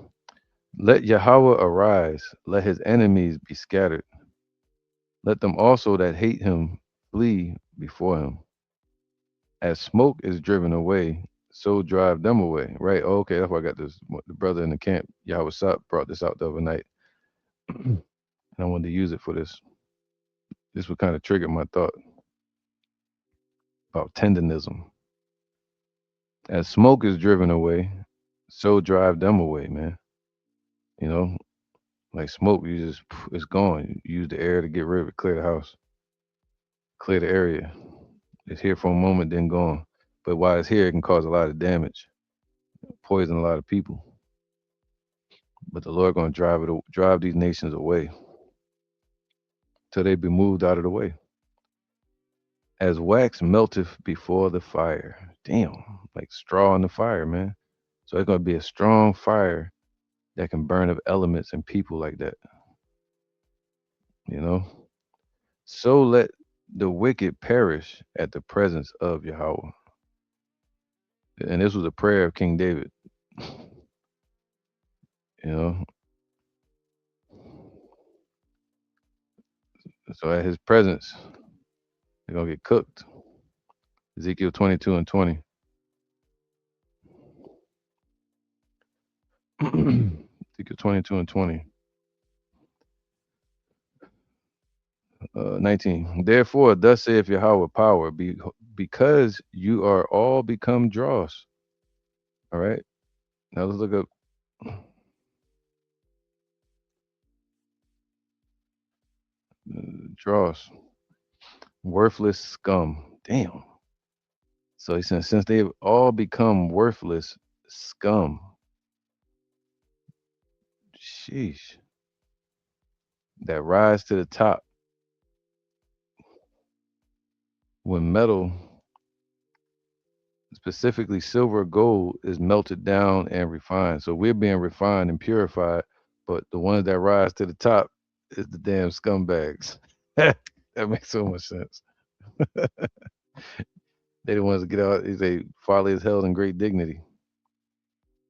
Let Yahweh arise. Let his enemies be scattered. Let them also that hate him flee before him. As smoke is driven away, so drive them away. Right? Oh, okay, that's why I got this. The brother in the camp, Yahweh Sap, brought this out the other night. And I wanted to use it for this. This would kind of trigger my thought about tendernism. As smoke is driven away, so drive them away, man. You know, like smoke, you just it's gone. You use the air to get rid of it, clear the house, clear the area. It's here for a moment, then gone. But while it's here, it can cause a lot of damage, poison a lot of people. But the Lord going to drive these nations away till they be moved out of the way. As wax melteth before the fire. Damn, like straw in the fire, man. So it's going to be a strong fire that can burn up elements and people like that, you know? So let the wicked perish at the presence of Yahweh. And this was a prayer of King David, you know? So at his presence, they're going to get cooked. Ezekiel 22 and 20. Ezekiel 22 and 20. 19. Therefore, thus saith Yahweh power, because you are all become dross. All right. Now let's look up dross. Worthless scum. Damn. So he said, since they've all become worthless scum. Sheesh. That rise to the top when metal, specifically silver or gold, is melted down and refined. So we're being refined and purified, but the ones that rise to the top is the damn scumbags. That makes so much sense. They the ones that get out. They say folly is held in great dignity.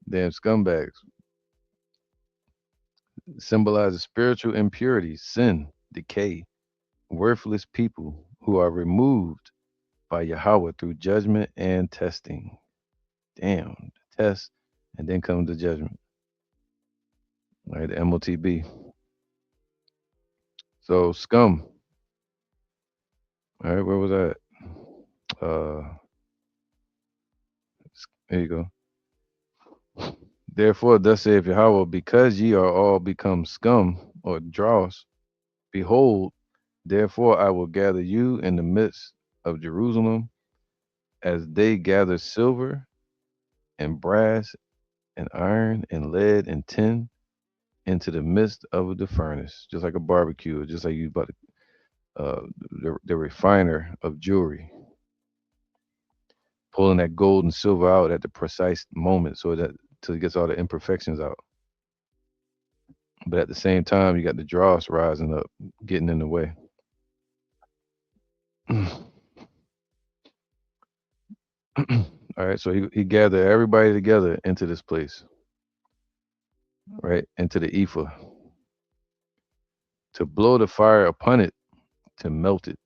Damn scumbags. symbolizes spiritual impurity, sin, decay, worthless people who are removed by Yahweh through judgment and testing. Damn, test, and then comes the judgment. Right, the MOTB. So scum. All right, where was that? There you go. Therefore, thus saith Yahweh, because ye are all become scum or dross, behold, therefore I will gather you in the midst of Jerusalem as they gather silver and brass and iron and lead and tin into the midst of the furnace, just like a barbecue, just like you about the refiner of jewelry, pulling that gold and silver out at the precise moment so that till it gets all the imperfections out. But at the same time, you got the dross rising up, getting in the way. All right, so he gathered everybody together into this place, right, into the ephah, to blow the fire upon it, to melt it,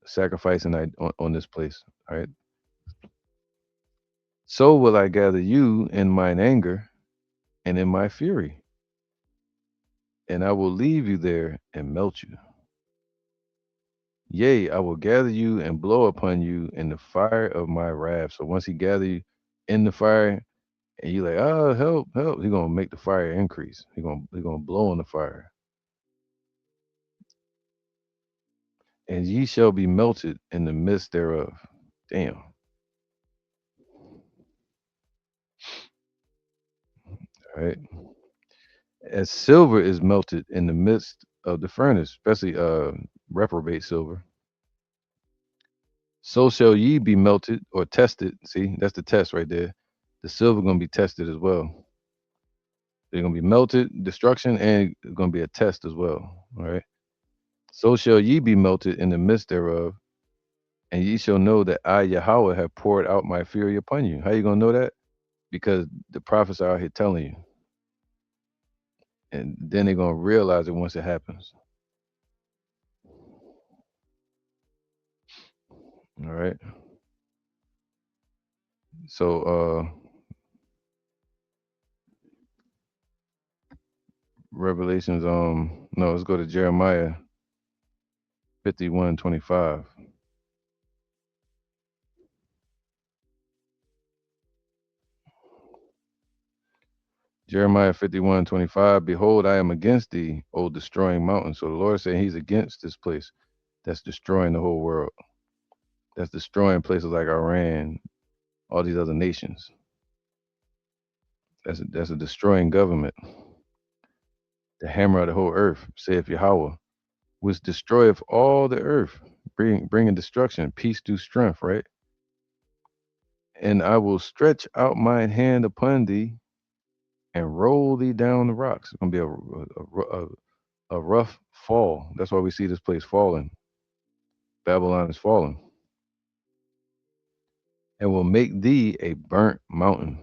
sacrificing on this place. All right, so will I gather you in mine anger and in my fury, and I will leave you there and melt you. Yea, I will gather you and blow upon you in the fire of my wrath. So once he gather you in the fire, and you like, oh, help, help, he gonna make the fire increase. He gonna blow on the fire, and ye shall be melted in the midst thereof. Damn. All right. As silver is melted in the midst of the furnace, especially reprobate silver, so shall ye be melted or tested. See, that's the test right there. The silver gonna be tested as well. They're gonna be melted, destruction, and it's gonna be a test as well. All right. So shall ye be melted in the midst thereof, and ye shall know that I Yahweh have poured out my fury upon you. How you gonna know that? Because the prophets are out here telling you, and then they're gonna realize it once it happens. All right. So Revelations, no, let's go to Jeremiah 51:25. Jeremiah 51:25. Behold, I am against thee, O destroying mountain. So the Lord saying he's against this place that's destroying the whole world. That's destroying places like Iran, all these other nations. That's a destroying government. The hammer of the whole earth, saith Yahweh, which destroyeth all the earth, bringing destruction, peace through strength, right? And I will stretch out mine hand upon thee and roll thee down the rocks. It's gonna be a rough fall. That's why we see this place falling. Babylon is falling, and will make thee a burnt mountain.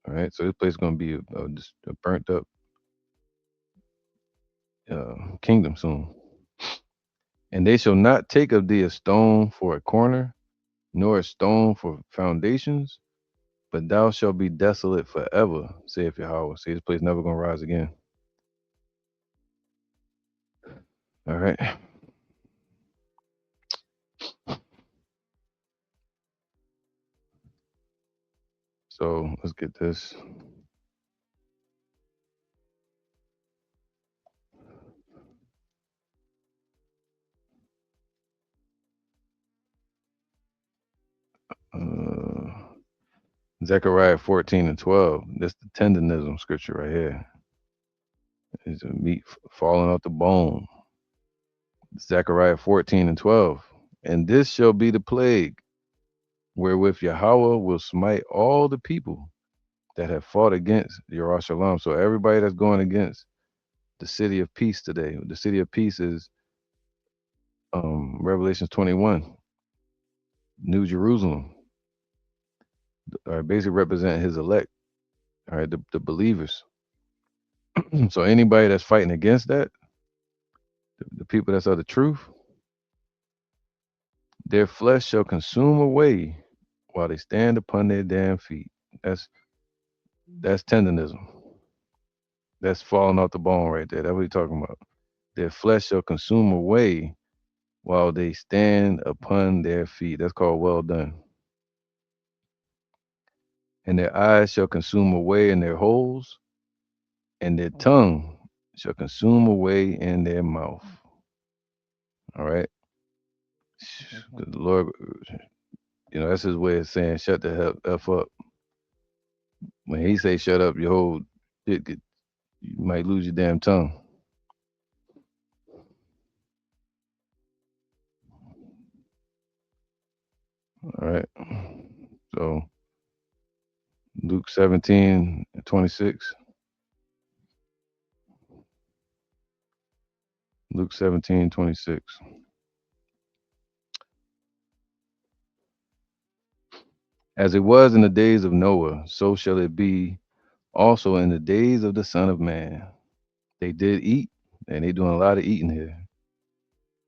All right, so this place is gonna be just a burnt up kingdom soon. And they shall not take of thee a stone for a corner, nor a stone for foundations, but thou shalt be desolate forever, saith Yahweh. See, this place never gonna rise again. All right. So let's get this. Uh, Zechariah 14:12. That's the tendernism scripture right here. Is the meat falling off the bone. Zechariah 14:12. And this shall be the plague wherewith Yahweh will smite all the people that have fought against Jerusalem. So everybody that's going against the city of peace today. The city of peace is Revelations 21, New Jerusalem, basically represent his elect, All right, the believers. So anybody that's fighting against that, the people that's of the truth, their flesh shall consume away while they stand upon their damn feet. That's that's tendernism. That's falling off the bone right there. That's what he's talking about. Their flesh shall consume away while they stand upon their feet. That's called well done. And their eyes shall consume away in their holes, and their tongue shall consume away in their mouth. All right. 'Cause the Lord, that's his way of saying shut the hell f up. When he say shut up, your whole you might lose your damn tongue. All right. So Luke 17:26. Luke 17:26. As it was in the days of Noah, so shall it be also in the days of the Son of Man. They did eat, and they doing a lot of eating here.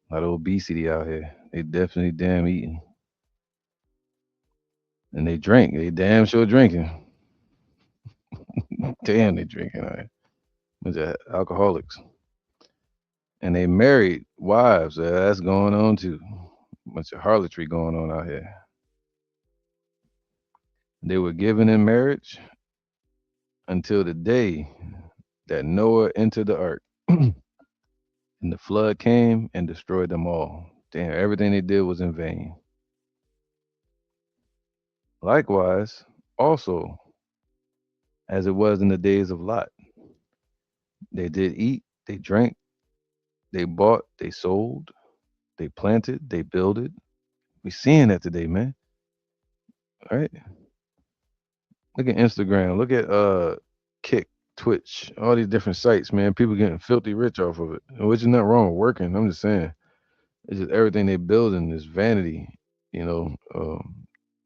A lot of obesity out here. They definitely damn eating. And they drink. They damn sure drinking. Damn, they drinking. All right. Bunch of alcoholics. And they married wives. That's going on too. Bunch of harlotry going on out here. They were given in marriage until the day that Noah entered the ark. And the flood came and destroyed them all. Damn, everything they did was in vain. Likewise, also, as it was in the days of Lot, they did eat, they drank, they bought, they sold, they planted, they builded. We seeing that today, man. All right. Look at Instagram. Look at Kick, Twitch, all these different sites, man. People getting filthy rich off of it. Which is not wrong with working. I'm just saying. It's just everything they building is vanity, you know,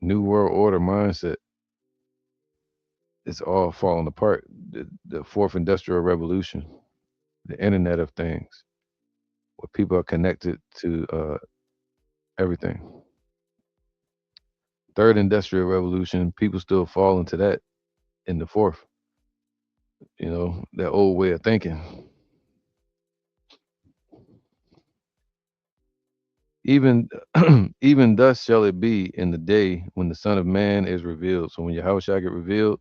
new world order mindset. It's all falling apart. The fourth industrial revolution, the internet of things, where people are connected to everything. Third industrial revolution, people still fall into that in the fourth, that old way of thinking. Even even thus shall it be in the day when the Son of Man is revealed. So when your house shall get revealed,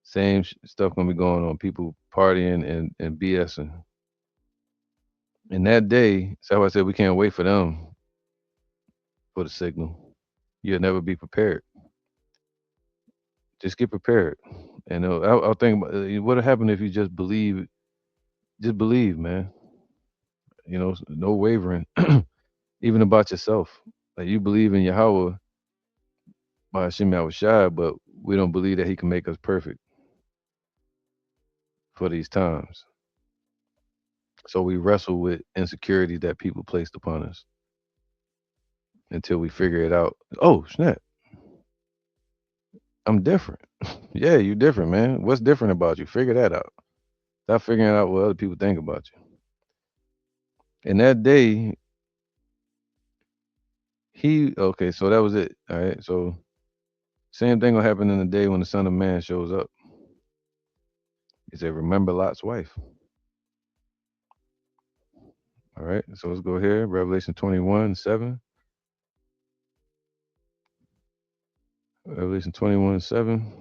same stuff gonna be going on. People partying and BSing. In that day, so how I said we can't wait for them for the signal. You'll never be prepared. Just get prepared. And I'll think about what would happen if you just believe. Just believe, man. No wavering, even about yourself. Like you believe in Yahweh by Hashem Yahushai, but we don't believe that He can make us perfect for these times. So we wrestle with insecurity that people placed upon us until we figure it out. Oh snap! I'm different. Yeah, you different, man. What's different about you? Figure that out. Stop figuring out what other people think about you. And that day, okay, so that was it. All right. So same thing will happen in the day when the Son of Man shows up. He said, remember Lot's wife. All right. So let's go here. Revelation 21:7. Revelation 21:7.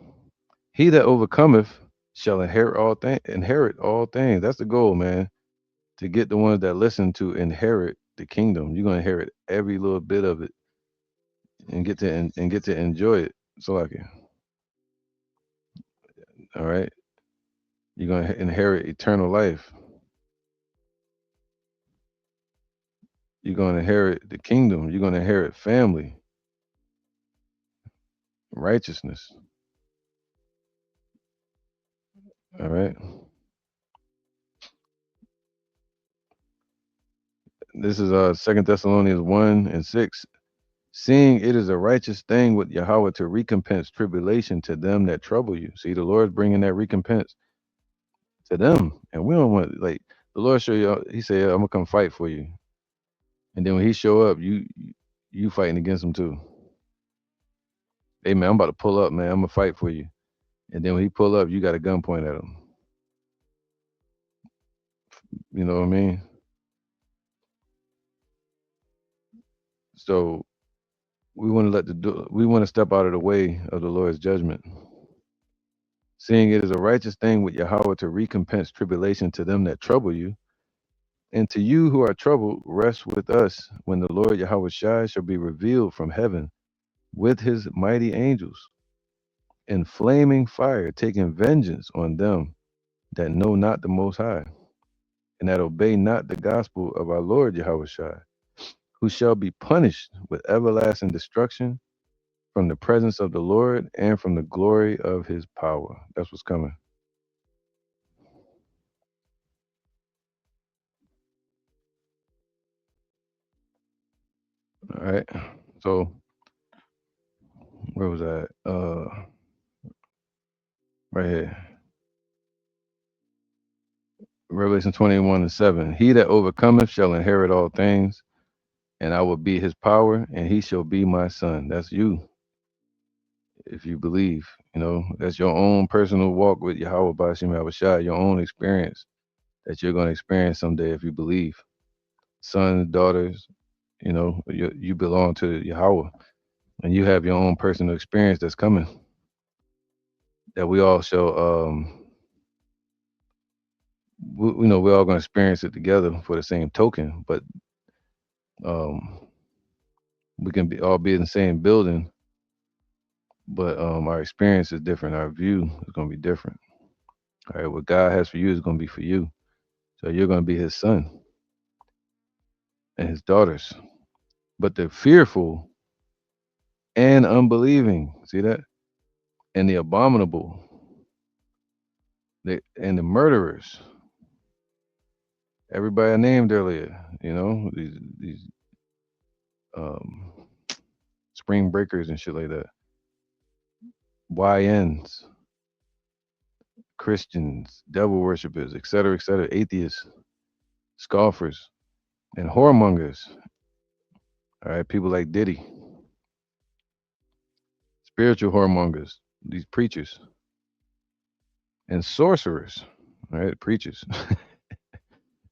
He that overcometh shall inherit all things. That's the goal, man. To get the ones that listen to inherit the kingdom. You're gonna inherit every little bit of it and get to enjoy it. So like, all right, you're gonna inherit eternal life. You're gonna inherit the kingdom. You're gonna inherit family, righteousness. All right. This is Second Thessalonians 1:6. Seeing it is a righteous thing with Yahweh to recompense tribulation to them that trouble you. See, the Lord's bringing that recompense to them, and we don't want like the Lord show you. He said, "I'm gonna come fight for you," and then when He show up, you fighting against Him too. Hey man, I'm about to pull up, man. I'm gonna fight for you, and then when He pull up, you got a gun point at him. You know what I mean? So we want to we want to step out of the way of the Lord's judgment. Seeing it is a righteous thing with Yahweh to recompense tribulation to them that trouble you, and to you who are troubled, rest with us when the Lord Yahweh Shai shall be revealed from heaven with his mighty angels in flaming fire, taking vengeance on them that know not the Most High, and that obey not the gospel of our Lord Yahweh Shai, who shall be punished with everlasting destruction from the presence of the Lord and from the glory of his power. That's what's coming. All right. So where was that? Right here. Revelation 21:7. He that overcometh shall inherit all things, and I will be his power, and he shall be my son. That's you, if you believe. You know, that's your own personal walk with Yahweh Bashim Habashai, your own experience that you're going to experience someday if you believe. Sons, daughters, you belong to Yahweh, and you have your own personal experience that's coming that we all shall, we're all going to experience it together for the same token, but um, we can all be in the same building, but our experience is different. Our view is going to be different. All right, what God has for you is going to be for you. So you're going to be his son and his daughters. But the fearful and unbelieving, see that? And the abominable, and the murderers, everybody I named earlier, these um, spring breakers and shit like that, YNs, Christians, devil worshippers, et cetera, atheists, scoffers, and whoremongers. All right, people like Diddy, spiritual whoremongers, these preachers, and sorcerers, all right, preachers,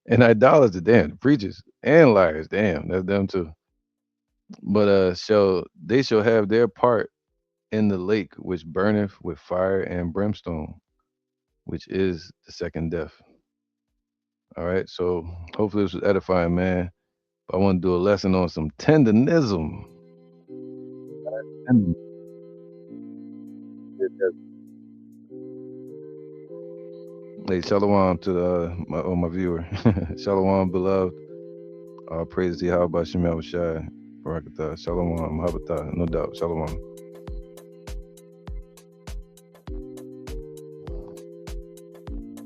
and idolaters, damn, preachers, and liars, damn, that's them too. But shall they shall have their part in the lake which burneth with fire and brimstone, which is the second death. All right, so hopefully this was edifying, man. But I want to do a lesson on some tendernism. Tender- Hey, shalom to my viewer. Shalom, beloved. Praise the Yahweh Shemel Shai. Barakatah. Shalom, Mahabata. No doubt. Shalom.